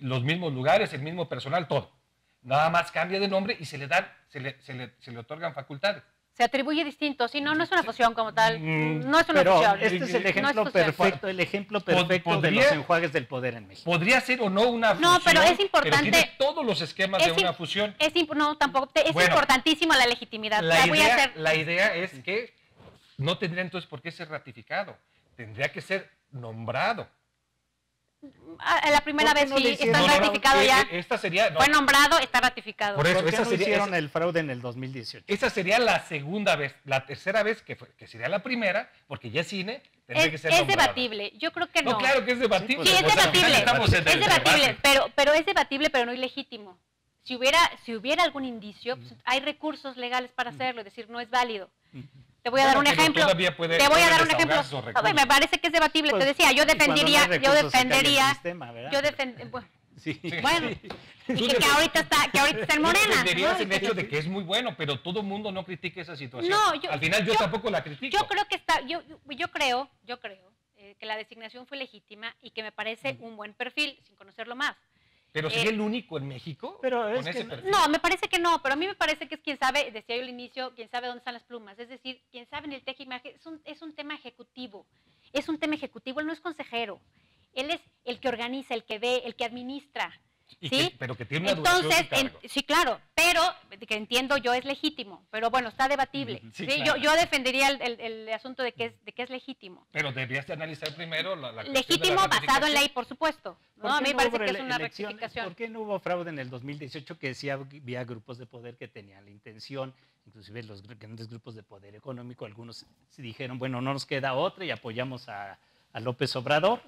los mismos lugares, el mismo personal, todo. Nada más cambia de nombre y se le otorgan facultades. Se atribuye distinto, si no es una fusión como tal, no es una fusión. Este es el ejemplo perfecto, de los enjuagues del poder en México. Podría ser o no una fusión, pero es importante. Pero tiene todos los esquemas de una fusión. Tampoco. Es importantísima la legitimidad. La idea es que no tendría entonces por qué ser ratificado, tendría que ser nombrado. La primera vez sí, está ratificado ya. Fue nombrado, está ratificado. Por eso, hicieron el fraude en el 2018. Esa sería la segunda vez. La tercera vez, que sería la primera, porque ya es cine, tendría que ser nombrado. Es debatible, yo creo que no. No, claro que es debatible. Sí, es debatible. Pero es debatible, pero no ilegítimo. Si hubiera algún indicio, pues, hay recursos legales para hacerlo, es decir, no es válido. Te voy a dar un ejemplo. Me parece que es debatible. Te decía, yo defendería. Bueno, y que ahorita está en Morena. Defenderías el hecho de que es muy bueno, pero todo el mundo no critique esa situación. Al final yo tampoco la critico. Yo creo que la designación fue legítima y que me parece un buen perfil, sin conocerlo más. ¿Pero sería el único en México con ese perfil? No, me parece que no, pero a mí me parece que es quien sabe, decía yo al inicio, quien sabe dónde están las plumas. Es decir, quien sabe en el tejimaje, es un tema ejecutivo. Es un tema ejecutivo, él no es consejero. Él es el que organiza, el que ve, el que administra. ¿Sí? Pero que tiene una duración de cargo. Sí, claro, pero que entiendo yo es legítimo, pero bueno, está debatible. Sí, claro. Yo defendería el asunto de que es legítimo. Pero debías de analizar primero la legítimo basado en ley, por supuesto. ¿No? A mí me parece que es una rectificación. ¿Por qué no hubo fraude en el 2018? Que sí había grupos de poder que tenían la intención, inclusive los grandes grupos de poder económico, algunos dijeron, bueno, no nos queda otra y apoyamos a López Obrador.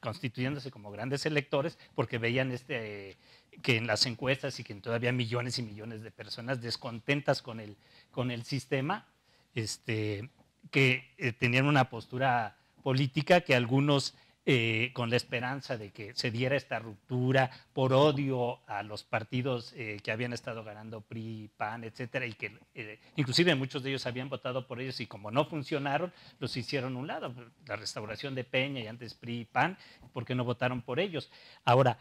Constituyéndose como grandes electores porque veían que en las encuestas y que todavía millones y millones de personas descontentas con el sistema, que tenían una postura política que algunos con la esperanza de que se diera esta ruptura por odio a los partidos que habían estado ganando PRI, PAN, etcétera, y que inclusive muchos de ellos habían votado por ellos y como no funcionaron, los hicieron a un lado. La restauración de Peña y antes PRI y PAN, ¿por qué no votaron por ellos? Ahora,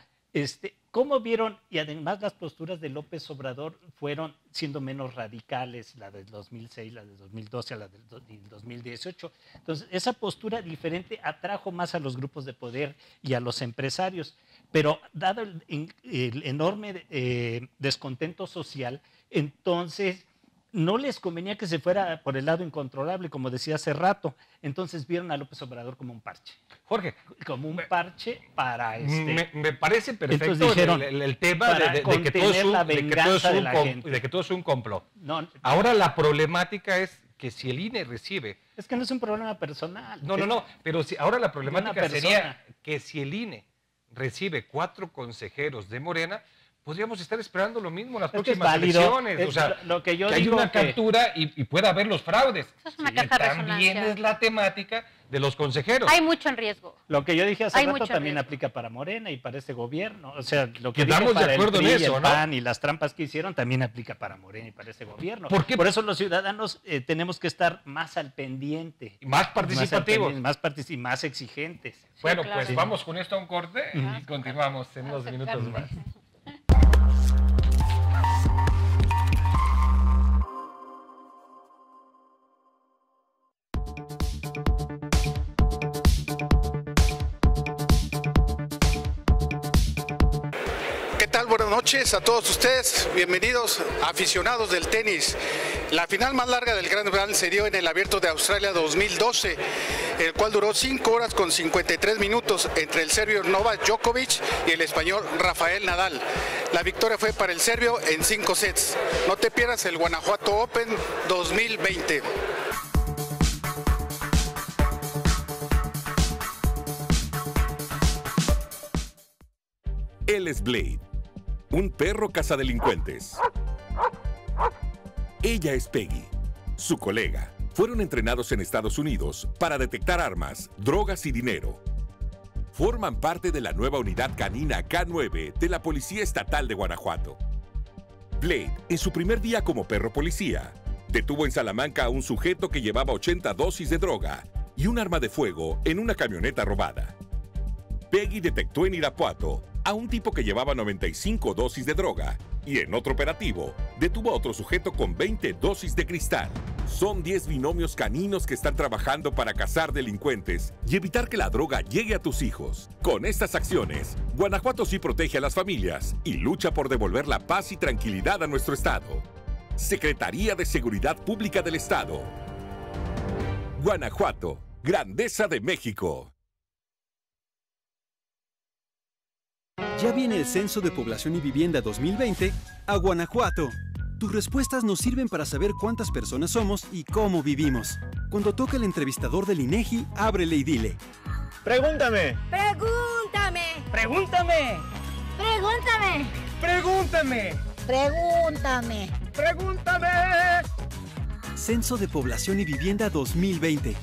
¿cómo vieron? Y además las posturas de López Obrador fueron siendo menos radicales, la del 2006, la del 2012, la del 2018. Entonces, esa postura diferente atrajo más a los grupos de poder y a los empresarios. Pero dado el enorme descontento social, entonces no les convenía que se fuera por el lado incontrolable, como decía hace rato. Entonces vieron a López Obrador como un parche. Jorge, como un parche para me parece perfecto dijeron, el tema de que todo es un complot. No, ahora la problemática es que si el INE recibe... Es que no es un problema personal. No, pero ahora la problemática sería que si el INE recibe 4 consejeros de Morena, podríamos estar esperando lo mismo en las próximas elecciones. O sea, lo que hay una captura y pueda haber los fraudes. Eso es una caja de también es la temática de los consejeros. Hay mucho en riesgo. Lo que yo dije hace rato también aplica para Morena y para este gobierno. O sea, lo que estamos de acuerdo en eso, el PAN y las trampas que hicieron también aplica para Morena y para este gobierno. ¿Por qué? Por eso los ciudadanos tenemos que estar más al pendiente. Más participativos. Más exigentes. Bueno, sí, claro. Pues vamos con esto a un corte y continuamos en unos minutos más. ¿Qué tal? Buenas noches a todos ustedes, bienvenidos aficionados del tenis. La final más larga del Grand Slam se dio en el Abierto de Australia 2012, el cual duró 5 horas con 53 minutos entre el serbio Novak Djokovic y el español Rafael Nadal. La victoria fue para el serbio en 5 sets. No te pierdas el Guanajuato Open 2020. Él es Blade, un perro cazadelincuentes. Ella es Peggy, su colega. Fueron entrenados en Estados Unidos para detectar armas, drogas y dinero. Forman parte de la nueva unidad canina K9 de la Policía Estatal de Guanajuato. Blade, en su primer día como perro policía, detuvo en Salamanca a un sujeto que llevaba 80 dosis de droga y un arma de fuego en una camioneta robada. Peggy detectó en Irapuato a un tipo que llevaba 95 dosis de droga y en otro operativo detuvo a otro sujeto con 20 dosis de cristal. Son 10 binomios caninos que están trabajando para cazar delincuentes y evitar que la droga llegue a tus hijos. Con estas acciones, Guanajuato sí protege a las familias y lucha por devolver la paz y tranquilidad a nuestro estado. Secretaría de Seguridad Pública del Estado. Guanajuato, Grandeza de México. Ya viene el Censo de Población y Vivienda 2020 a Guanajuato. Tus respuestas nos sirven para saber cuántas personas somos y cómo vivimos. Cuando toca el entrevistador del INEGI, ábrele y dile: ¡Pregúntame! ¡Pregúntame! ¡Pregúntame! ¡Pregúntame! ¡Pregúntame! ¡Pregúntame! ¡Pregúntame! Censo de Población y Vivienda 2020.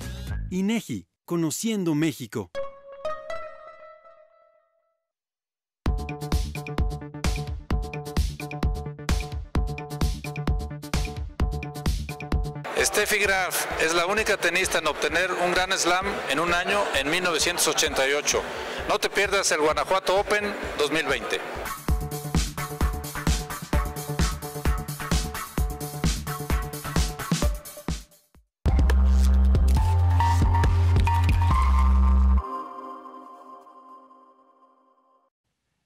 INEGI, Conociendo México. Steffi Graf es la única tenista en obtener un Grand Slam en un año en 1988. No te pierdas el Guanajuato Open 2020.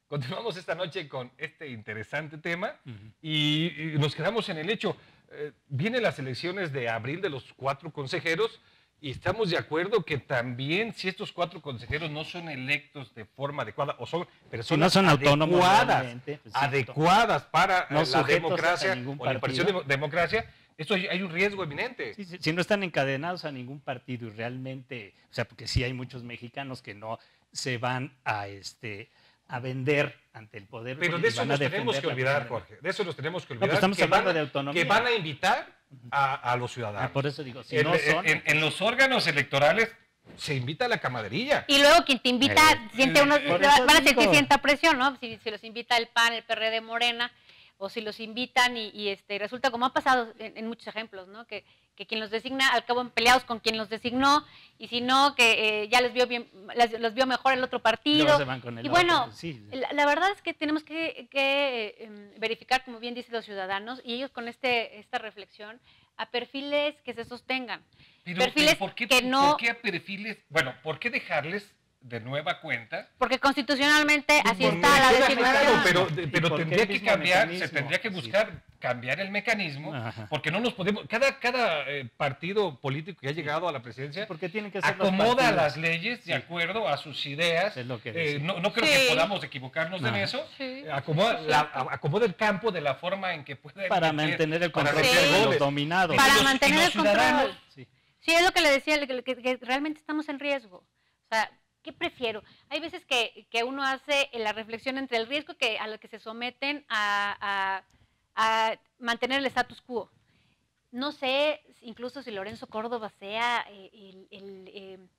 Continuamos esta noche con este interesante tema y nos quedamos en el hecho. Vienen las elecciones de abril de los 4 consejeros y estamos de acuerdo que también si estos 4 consejeros no son electos de forma adecuada o son personas si no son adecuadas para no la democracia o la impartición de democracia, esto hay un riesgo eminente. Sí, si no están encadenados a ningún partido y realmente, o sea, porque sí hay muchos mexicanos que no se van a vender ante el poder. Pero de eso nos tenemos que olvidar, Jorge. De eso nos tenemos que olvidar. No, estamos hablando de autonomía. Que van a invitar a los ciudadanos. Por eso digo, si en los órganos electorales se invita a la camaradería. Y luego quien te invita, siente uno, van a sentir cierta presión, ¿no? Si los invita el PAN, el PRD, Morena, o si los invitan y resulta, como ha pasado en muchos ejemplos, ¿no? Que quien los designa al cabo en peleados con quien los designó, y si no, que ya les vio bien, los vio mejor el otro partido. Se van con el y bueno, otro, sí. la verdad es que tenemos que verificar, como bien dicen los ciudadanos, y ellos con esta reflexión, a perfiles que se sostengan. Perfiles ¿por qué, que no... ¿por qué a perfiles? Bueno, ¿por qué dejarles de nueva cuenta? Porque constitucionalmente así está la definición. Claro, pero tendría que cambiar, se tendría que buscar cambiar el mecanismo, porque no nos podemos... Cada partido político que ha llegado a la presidencia tienen que ser acomoda las leyes de acuerdo a sus ideas. Es lo que no creo que podamos equivocarnos en eso. Acomoda el campo de la forma en que pueda... Para mantener el control de los dominados. Para mantener el control. Sí, es lo que le decía, que realmente estamos en riesgo. O sea, ¿qué prefiero? Hay veces que uno hace la reflexión entre el riesgo a lo que se someten a mantener el status quo. No sé incluso si Lorenzo Córdoba sea el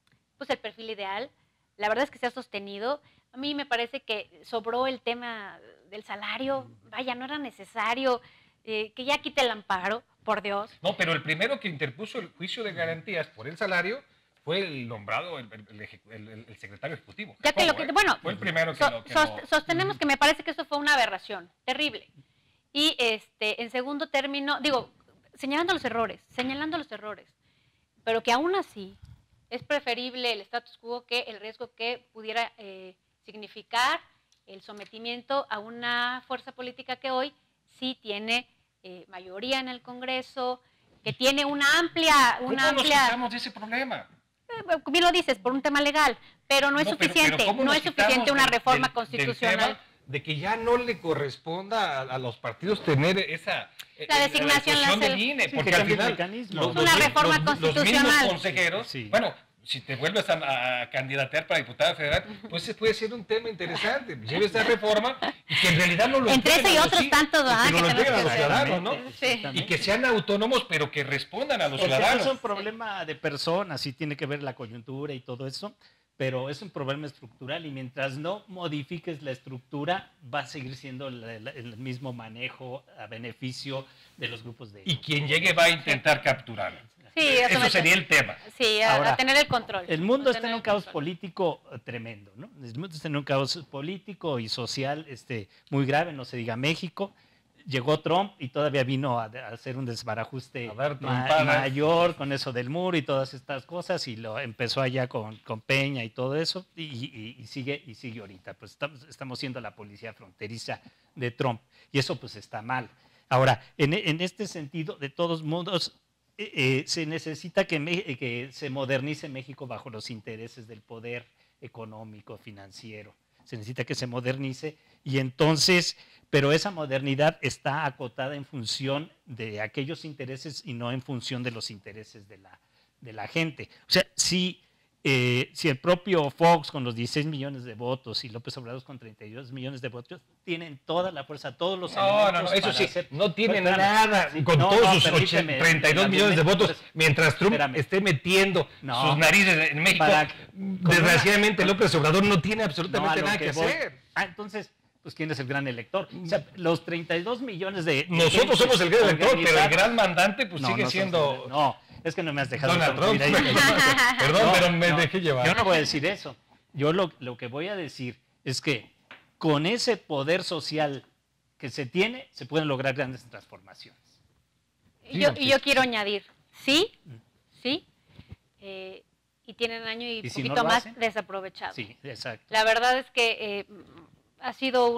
perfil ideal. La verdad es que se ha sostenido. A mí me parece que sobró el tema del salario. Vaya, no era necesario. Que ya quite el amparo, por Dios. No, pero el primero que interpuso el juicio de garantías por el salario fue el nombrado, el secretario ejecutivo. Ya que bueno, fue el primero que sostenemos que me parece que eso fue una aberración terrible. Y en segundo término, señalando los errores, pero que aún así es preferible el status quo que el riesgo que pudiera significar el sometimiento a una fuerza política que hoy sí tiene mayoría en el Congreso, que tiene una amplia... ¿Cómo nos quitamos de ese problema? Bien lo dices, por un tema legal, pero no es suficiente, no es suficiente una reforma constitucional. De que ya no le corresponda a los partidos tener esa... La designación del INE, porque al final una reforma constitucional. Los mismos consejeros, bueno, si te vuelves a candidatear para diputada federal, pues ese puede ser un tema interesante. Lleve esa reforma y que en realidad no lo entre ese y otros tantos, que no lo entreguen a los hacer. ciudadanos, ¿no? Sí. Y que sean autónomos, pero que respondan a los ciudadanos. Es un problema de personas, sí tiene que ver la coyuntura y todo eso, pero es un problema estructural y mientras no modifiques la estructura, va a seguir siendo el mismo manejo a beneficio de los grupos de... Y quien llegue va a intentar capturarlo. Sí, eso sería el tema. Sí, a tener el control. El mundo está en un caos político tremendo, ¿no? El mundo está en un caos político y social muy grave, no se diga México. Llegó Trump y todavía vino a hacer un desbarajuste mayor con eso del muro y todas estas cosas, y lo empezó allá con Peña y todo eso, y sigue ahorita. Pues estamos siendo la policía fronteriza de Trump, y eso pues está mal. Ahora, en este sentido, de todos modos, se necesita que se modernice México bajo los intereses del poder económico, financiero. Se necesita que se modernice y entonces, pero esa modernidad está acotada en función de aquellos intereses y no en función de los intereses de la gente. O sea, si el propio Fox con los 16 millones de votos y López Obrador con 32 millones de votos tienen toda la fuerza, todos los elementos. Eso sí, no tienen nada con todos sus 32 millones de votos, mientras Trump esté metiendo sus narices en México. Desgraciadamente López Obrador no tiene absolutamente nada que hacer. Entonces, pues ¿quién es el gran elector? O sea, los 32 millones de... Nosotros somos el gran elector, pero el gran mandante pues sigue siendo... No, es que no me has dejado... Donald Trump. Perdón, pero me dejé llevar. Yo no voy a decir eso. Yo lo que voy a decir es que con ese poder social que se tiene, se pueden lograr grandes transformaciones. Yo quiero añadir, sí, y tienen un año y poquito más desaprovechado. Sí, exacto. La verdad es que ha sido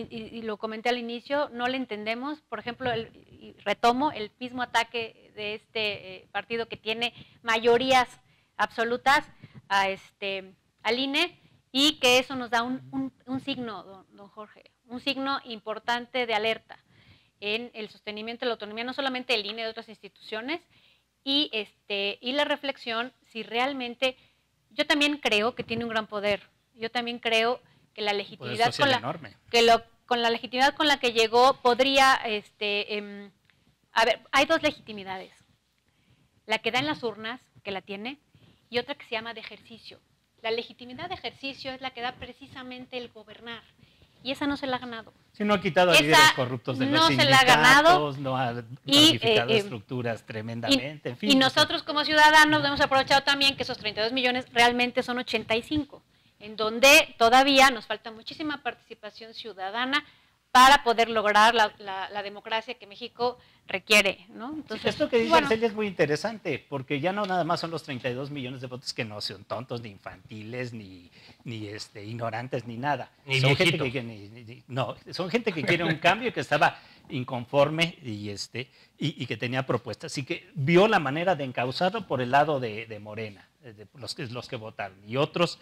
y lo comenté al inicio, no le entendemos, por ejemplo, y retomo el mismo ataque de este partido que tiene mayorías absolutas al INE, y que eso nos da un signo, don Jorge, un signo importante de alerta en el sostenimiento de la autonomía, no solamente del INE, de otras instituciones, y la reflexión si realmente, yo también creo que tiene un gran poder, yo también creo que la legitimidad con la legitimidad con la que llegó podría, a ver, hay dos legitimidades, la que da en las urnas, que la tiene, y otra que se llama de ejercicio. La legitimidad de ejercicio es la que da precisamente el gobernar. Y esa no se la ha ganado. Si no ha quitado a líderes corruptos de los sindicatos, se la ha ganado, no ha modificado estructuras tremendamente, en fin. Y nosotros como ciudadanos hemos aprovechado también que esos 32 millones realmente son 85, en donde todavía nos falta muchísima participación ciudadana para poder lograr la democracia que México requiere, ¿no? Entonces, sí, esto que dice Arcelia es muy interesante, porque ya no nada más son los 32 millones de votos que no son tontos, ni infantiles, ni ignorantes, ni nada. Ni son gente que no, son gente que quiere un cambio y que estaba inconforme y que tenía propuestas, y que vio la manera de encauzarlo por el lado de Morena, los que votaron, y otros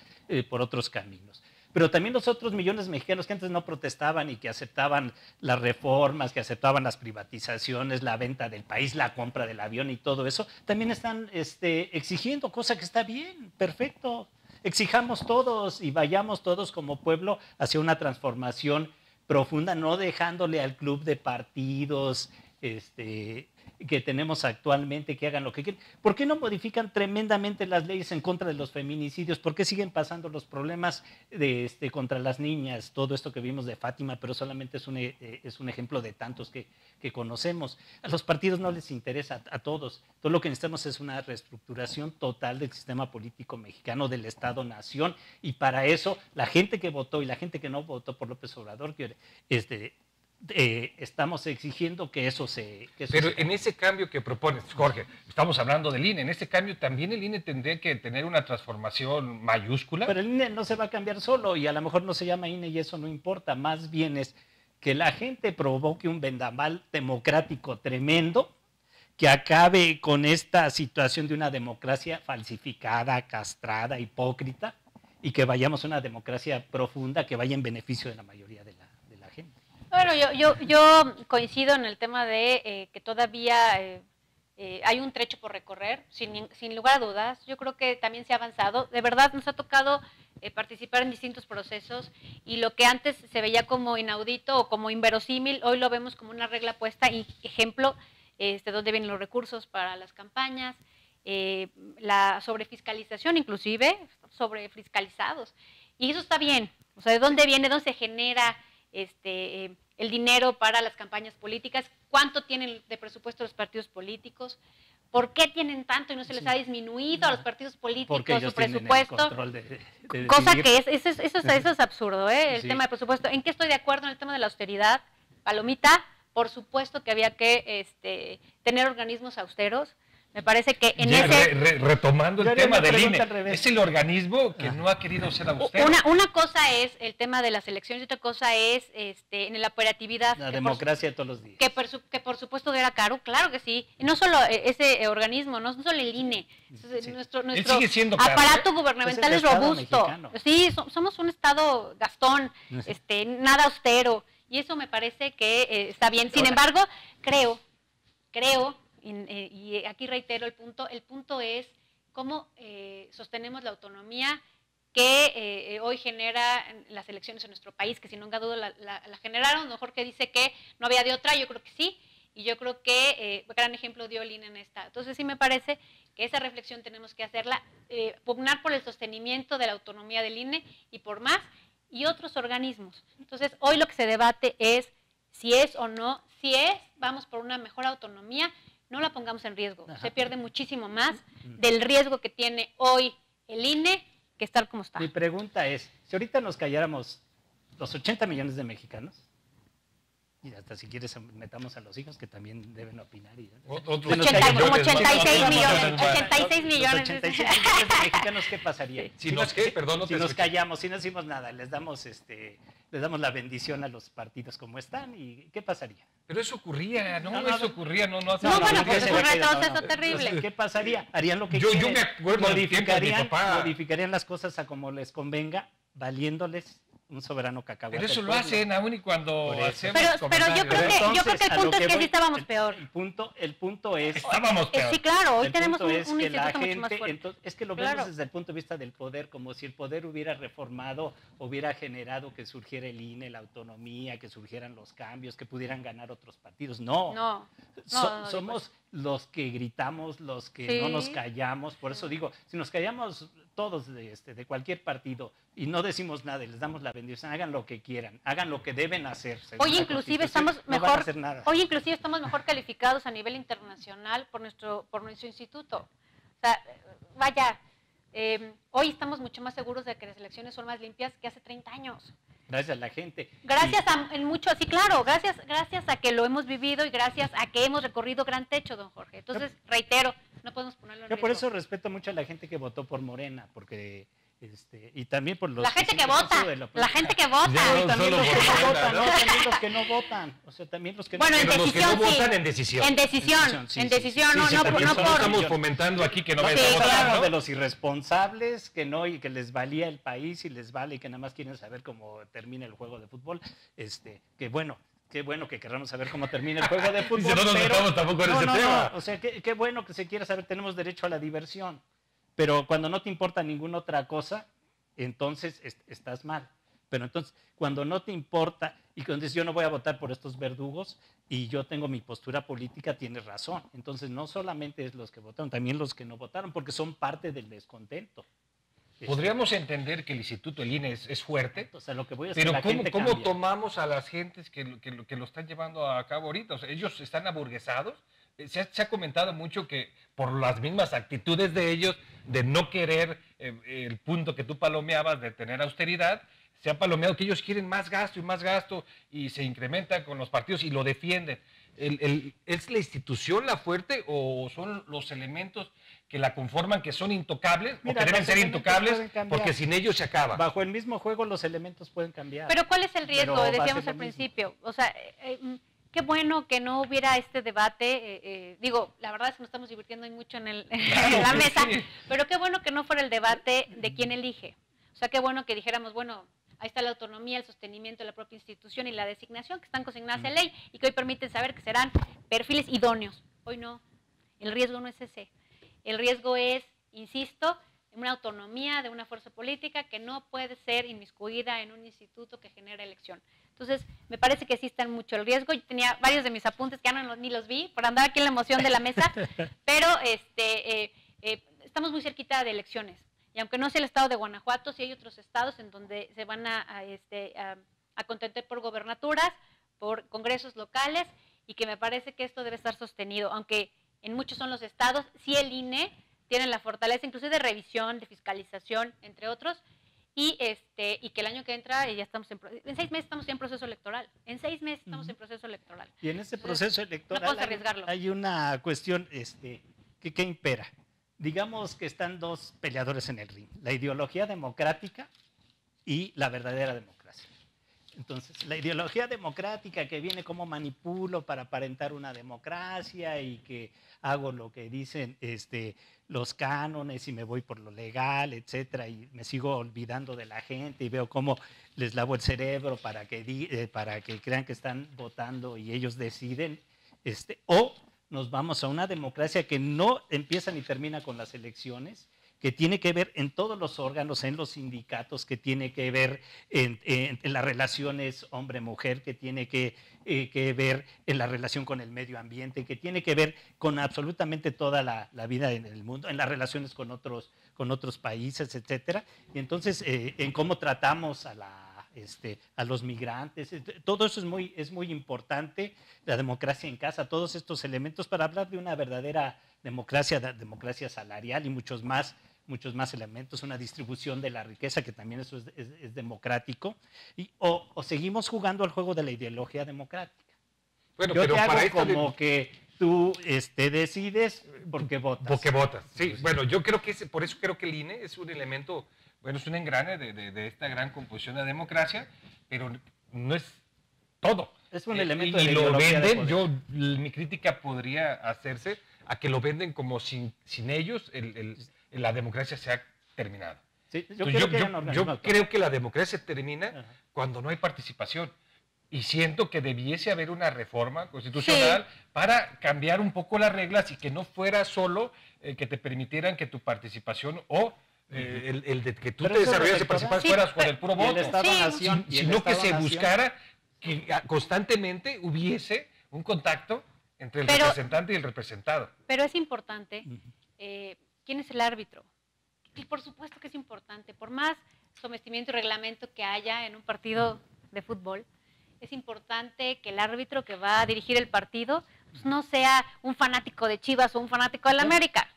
por otros caminos. Pero también los otros millones de mexicanos que antes no protestaban y que aceptaban las reformas, que aceptaban las privatizaciones, la venta del país, la compra del avión y todo eso, también están exigiendo, cosa que está bien, perfecto. Exijamos todos y vayamos todos como pueblo hacia una transformación profunda, no dejándole al club de partidos que tenemos actualmente que hagan lo que quieren. ¿Por qué no modifican tremendamente las leyes en contra de los feminicidios? ¿Por qué siguen pasando los problemas contra las niñas? Todo esto que vimos de Fátima, pero solamente es un ejemplo de tantos que conocemos. A los partidos no les interesa, a todos. Todo lo que necesitamos es una reestructuración total del sistema político mexicano, del Estado-Nación, y para eso la gente que votó y la gente que no votó por López Obrador, estamos exigiendo que eso se... Pero en ese cambio que propones, Jorge, estamos hablando del INE, en ese cambio también el INE tendría que tener una transformación mayúscula. Pero el INE no se va a cambiar solo, y a lo mejor no se llama INE y eso no importa, más bien es que la gente provoque un vendaval democrático tremendo que acabe con esta situación de una democracia falsificada, castrada, hipócrita, y que vayamos a una democracia profunda que vaya en beneficio de la mayoría de la gente. Bueno, yo coincido en el tema de que todavía hay un trecho por recorrer, sin lugar a dudas. Yo creo que también se ha avanzado. De verdad nos ha tocado participar en distintos procesos, y lo que antes se veía como inaudito o como inverosímil, hoy lo vemos como una regla puesta, y ejemplo, dónde vienen los recursos para las campañas, la sobrefiscalización, inclusive sobrefiscalizados. Y eso está bien. O sea, ¿de dónde viene, dónde se genera el dinero para las campañas políticas? ¿Cuánto tienen de presupuesto los partidos políticos? ¿Por qué tienen tanto y no se les ha disminuido a los partidos políticos su presupuesto? Cosa que eso es absurdo, el tema de presupuesto. ¿En qué estoy de acuerdo en el tema de la austeridad? Palomita, por supuesto que había que tener organismos austeros. Me parece que en retomando el tema del INE, es el organismo que no ha querido ser austero. Una cosa es el tema de las elecciones y otra cosa es en la operatividad. La democracia todos los días. Que por supuesto era caro, claro que sí. Y no solo ese organismo, no solo el INE. Sí. Nuestro sigue siendo caro, aparato gubernamental es robusto. Mexicano. Sí, somos un Estado gastón, nada austero. Y eso me parece que está bien. Sin embargo, creo, y aquí reitero el punto es cómo sostenemos la autonomía que hoy genera las elecciones en nuestro país, que sin ninguna duda la generaron. A lo mejor que dice que no había de otra, yo creo que sí, y yo creo que gran ejemplo dio el INE en esta. Entonces sí me parece que esa reflexión tenemos que hacerla, pugnar por el sostenimiento de la autonomía del INE y por más, y otros organismos. Entonces hoy lo que se debate es si es o no, vamos por una mejor autonomía. No la pongamos en riesgo. Ajá. Se pierde muchísimo más del riesgo que tiene hoy el INE que estar como está. Mi pregunta es, si ahorita nos calláramos los 80 millones de mexicanos, y hasta si quieres metamos a los hijos que también deben opinar. Como 86 millones. 86 millones. Los 86 millones de mexicanos, ¿qué pasaría? Si nos callamos, si no decimos nada, les damos la bendición a los partidos como están, ¿y qué pasaría? Pero eso ocurría, no bueno, pues es un retroceso terrible. ¿Qué pasaría? ¿Harían lo que quieren? Yo me acuerdo del tiempo de mi papá. Modificarían las cosas a como les convenga, valiéndoles un soberano cacahuate. Pero eso lo hacen aún y cuando hacemos pero yo creo que el punto es que sí estábamos peor. El punto es... Estábamos peor. Sí, claro, hoy tenemos un instituto mucho más fuerte. Es que lo vemos desde el punto de vista del poder, como si el poder hubiera reformado, hubiera generado que surgiera el INE, la autonomía, que surgieran los cambios, que pudieran ganar otros partidos. No. Somos los que gritamos, los que no nos callamos. Por eso digo, si nos callamos todos de cualquier partido y no decimos nada y les damos la bendición, hagan lo que quieran, hagan lo que deben hacer. Hoy inclusive estamos mejor calificados a nivel internacional por nuestro instituto. O sea, vaya, hoy estamos mucho más seguros de que las elecciones son más limpias que hace 30 años. Gracias a la gente. Gracias gracias a que lo hemos vivido y gracias a que hemos recorrido gran techo, don Jorge. Entonces, reitero, no podemos ponerlo en riesgo. Yo por eso respeto mucho a la gente que votó por Morena, porque y también por los la gente que vota, la gente que vota. También los que no votan, ¿no? También los que no votan. O sea, también los que no votan. Bueno, los que no votan en decisión. En decisión, no por... Estamos fomentando aquí que no vayan a votar, claro, ¿no? de los irresponsables que no y que les valía el país y les vale y que nada más quieren saber cómo termina el juego de fútbol. Que bueno. Qué bueno que queramos saber cómo termina el juego de fútbol. Si no nos metamos tampoco en ese tema. O sea, qué bueno que se quiera saber, tenemos derecho a la diversión. Pero cuando no te importa ninguna otra cosa, entonces estás mal. Pero entonces, cuando no te importa y cuando dices yo no voy a votar por estos verdugos y yo tengo mi postura política, tienes razón. Entonces, no solamente es los que votaron, también los que no votaron, porque son parte del descontento. Podríamos entender que el Instituto, el INE, es fuerte, o sea, lo que voy a pero hacer, ¿cómo tomamos a las gentes que lo están llevando a cabo ahorita? O sea, ellos están aburguesados. Se ha comentado mucho que por las mismas actitudes de ellos, de no querer el punto que tú palomeabas de tener austeridad, se ha palomeado que ellos quieren más gasto y se incrementa con los partidos y lo defienden. ¿Es la institución la fuerte o son los elementos que la conforman que son intocables? Mira, o que deben ser intocables porque sin ellos se acaba. Bajo el mismo juego los elementos pueden cambiar. Pero ¿cuál es el riesgo? Decíamos al principio. O sea, qué bueno que no hubiera este debate. Digo, la verdad es que nos estamos divirtiendo mucho en la mesa, pero qué bueno que no fuera el debate de quién elige. O sea, qué bueno que dijéramos, bueno, ahí está la autonomía, el sostenimiento de la propia institución y la designación que están consignadas en ley y que hoy permiten saber que serán perfiles idóneos. Hoy no. El riesgo no es ese. El riesgo es, insisto, una autonomía de una fuerza política que no puede ser inmiscuida en un instituto que genera elección. Entonces, me parece que sí está mucho el riesgo. Yo tenía varios de mis apuntes que ya ni los vi por andar aquí en la emoción de la mesa, pero estamos muy cerquita de elecciones. Y aunque no sea el estado de Guanajuato, sí hay otros estados en donde se van a contender por gobernaturas, por congresos locales, y que me parece que esto debe estar sostenido, aunque en muchos son los estados, sí el INE tiene la fortaleza inclusive de revisión, de fiscalización, entre otros, y que el año que entra ya estamos en 6 meses estamos en proceso electoral. En 6 meses estamos en proceso electoral. Y en ese proceso electoral no puedes arriesgarlo. Hay una cuestión que impera. Digamos que están dos peleadores en el ring, la ideología democrática y la verdadera democracia. Entonces, la ideología democrática que viene como manipulo para aparentar una democracia y que hago lo que dicen los cánones y me voy por lo legal, etcétera, y me sigo olvidando de la gente y veo cómo les lavo el cerebro para que crean que están votando y ellos deciden, o nos vamos a una democracia que no empieza ni termina con las elecciones, que tiene que ver en todos los órganos, en los sindicatos, que tiene que ver en las relaciones hombre-mujer, que tiene que ver en la relación con el medio ambiente, que tiene que ver con absolutamente toda la vida en el mundo, en las relaciones con otros países, etcétera. Y entonces, en cómo tratamos a los migrantes, todo eso es muy importante, la democracia en casa, todos estos elementos para hablar de una verdadera democracia salarial y muchos más elementos, una distribución de la riqueza, que también eso es democrático, o seguimos jugando al juego de la ideología democrática. Bueno, yo pero te hago para como que tú decides porque votas. Porque votas, sí. Bueno, yo creo que por eso creo que el INE es un elemento, bueno, es un engrane de esta gran composición de la democracia, pero no es todo. Es un elemento de y la lo ideología venden, mi crítica podría hacerse a que lo venden como sin ellos la democracia se ha terminado. Sí, yo creo que la democracia termina cuando no hay participación. Y siento que debiese haber una reforma constitucional para cambiar un poco las reglas y que no fuera solo que te permitieran que tu participación o el de que tú te desarrollas y participas fueras con el puro voto, sino que se buscara que constantemente hubiese un contacto entre el representante y el representado. Pero es importante, ¿quién es el árbitro? Y por supuesto que es importante, por más sometimiento y reglamento que haya en un partido de fútbol, es importante que el árbitro que va a dirigir el partido pues, no sea un fanático de Chivas o un fanático de la América.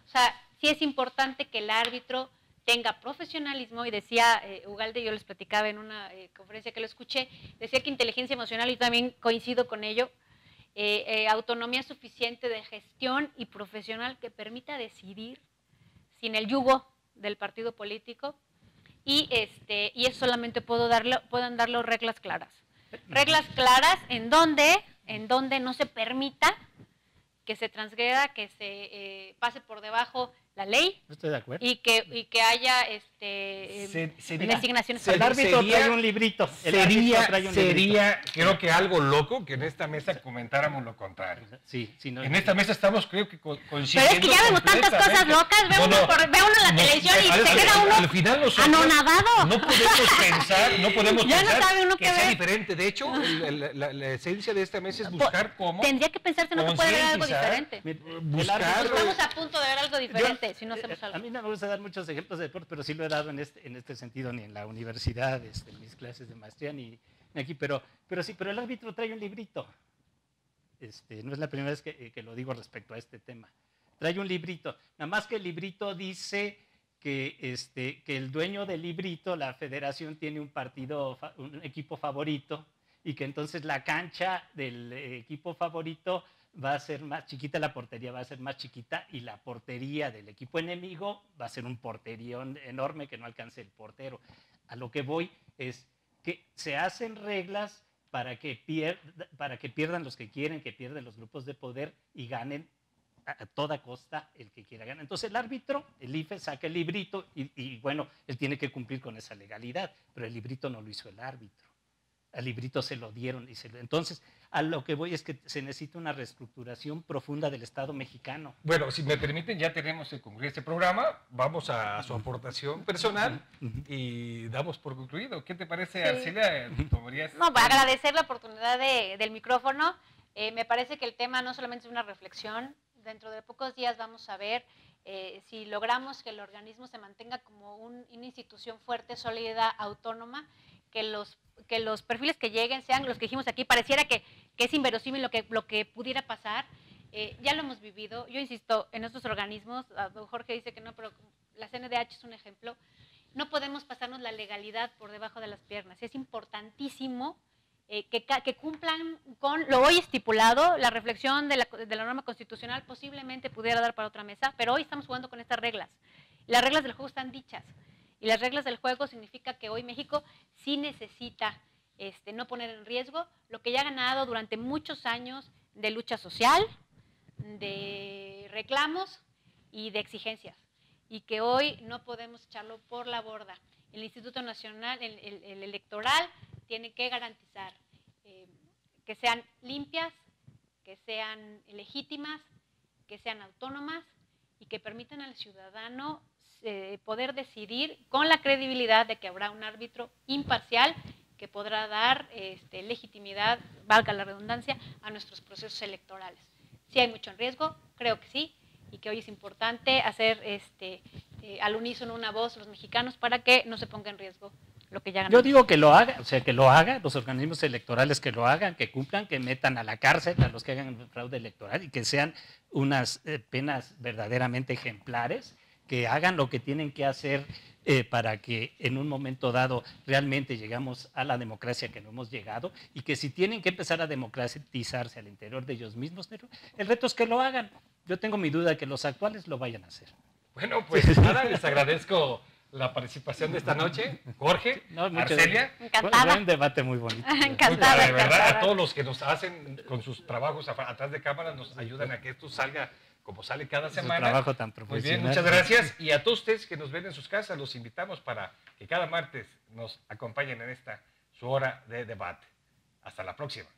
O sea, sí es importante que el árbitro tenga profesionalismo, y decía Ugalde, yo les platicaba en una conferencia que lo escuché, decía que inteligencia emocional, y también coincido con ello, autonomía suficiente de gestión y profesional que permita decidir sin el yugo del partido político, y eso solamente pueden darlo reglas claras. Reglas claras en donde no se permita que se transgreda, que se pase por debajo la ley. Estoy de acuerdo. Y que haya designaciones. El árbitro trae un librito. Sería, creo que algo loco que en esta mesa comentáramos lo contrario. Sí, no, en esta mesa estamos, creo que coincidiendo. Pero es que ya vemos tantas cosas locas, ve uno en la televisión y se queda uno anonadado. No podemos pensar ya no sabe uno que sea diferente. De hecho, la esencia de esta mesa es buscar cómo. Tendría que pensarse, no se puede ver algo diferente. Estamos a punto de ver algo diferente. Si no hacemos algo. A mí no me gusta dar muchos ejemplos de deporte, pero sí lo he dado en este sentido, ni en la universidad, en mis clases de maestría, ni aquí, pero el árbitro trae un librito. No es la primera vez que lo digo respecto a este tema. Trae un librito, nada más que el librito dice que el dueño del librito, la federación, tiene un equipo favorito, y que entonces la cancha del equipo favorito va a ser más chiquita, la portería va a ser más chiquita, y la portería del equipo enemigo va a ser un porterión enorme que no alcance el portero. A lo que voy es que se hacen reglas para que pierdan los que quieren, que pierdan los grupos de poder y ganen a toda costa el que quiera ganar. Entonces el árbitro, el IFE, saca el librito y bueno, él tiene que cumplir con esa legalidad, pero el librito no lo hizo el árbitro. Al librito se lo dieron. Entonces, a lo que voy es que se necesita una reestructuración profunda del Estado mexicano. Bueno, si me permiten, ya tenemos que concluir este programa. Vamos a su aportación personal y damos por concluido. ¿Qué te parece, Arcelia? No, para agradecer la oportunidad del micrófono. Me parece que el tema no solamente es una reflexión. Dentro de pocos días vamos a ver si logramos que el organismo se mantenga como una institución fuerte, sólida, autónoma, que los perfiles que lleguen sean los que dijimos aquí. Pareciera que es inverosímil lo que pudiera pasar. Ya lo hemos vivido. Yo insisto, en estos organismos, Jorge dice que no, pero la CNDH es un ejemplo. No podemos pasarnos la legalidad por debajo de las piernas. Es importantísimo que cumplan con lo hoy estipulado. La reflexión de la norma constitucional posiblemente pudiera dar para otra mesa, pero hoy estamos jugando con estas reglas. Las reglas del juego están dichas. Y las reglas del juego significa que hoy México sí necesita no poner en riesgo lo que ya ha ganado durante muchos años de lucha social, de reclamos y de exigencias. Y que hoy no podemos echarlo por la borda. El Instituto Nacional, el electoral, tiene que garantizar que sean limpias, que sean legítimas, que sean autónomas y que permitan al ciudadano poder decidir con la credibilidad de que habrá un árbitro imparcial que podrá dar legitimidad, valga la redundancia, a nuestros procesos electorales. Si hay mucho en riesgo, creo que sí, y que hoy es importante hacer al unísono una voz los mexicanos para que no se ponga en riesgo lo que ya ganamos. Yo digo que lo haga, que lo hagan los organismos electorales, que lo hagan, que cumplan, que metan a la cárcel a los que hagan fraude electoral y que sean unas penas verdaderamente ejemplares, que hagan lo que tienen que hacer para que en un momento dado realmente llegamos a la democracia que no hemos llegado, y que si tienen que empezar a democratizarse al interior de ellos mismos, el reto es que lo hagan. Yo tengo mi duda de que los actuales lo vayan a hacer. Bueno, pues nada, les agradezco la participación de esta noche. Jorge, Arcelia. Encantada. Fue un debate muy bonito. Encantada. De verdad, a todos los que nos hacen con sus trabajos atrás de cámaras, nos ayudan a que esto salga como sale cada semana. Su trabajo tan profesional. Muy bien, muchas gracias. Y a todos ustedes que nos ven en sus casas, los invitamos para que cada martes nos acompañen en esta su hora de debate. Hasta la próxima.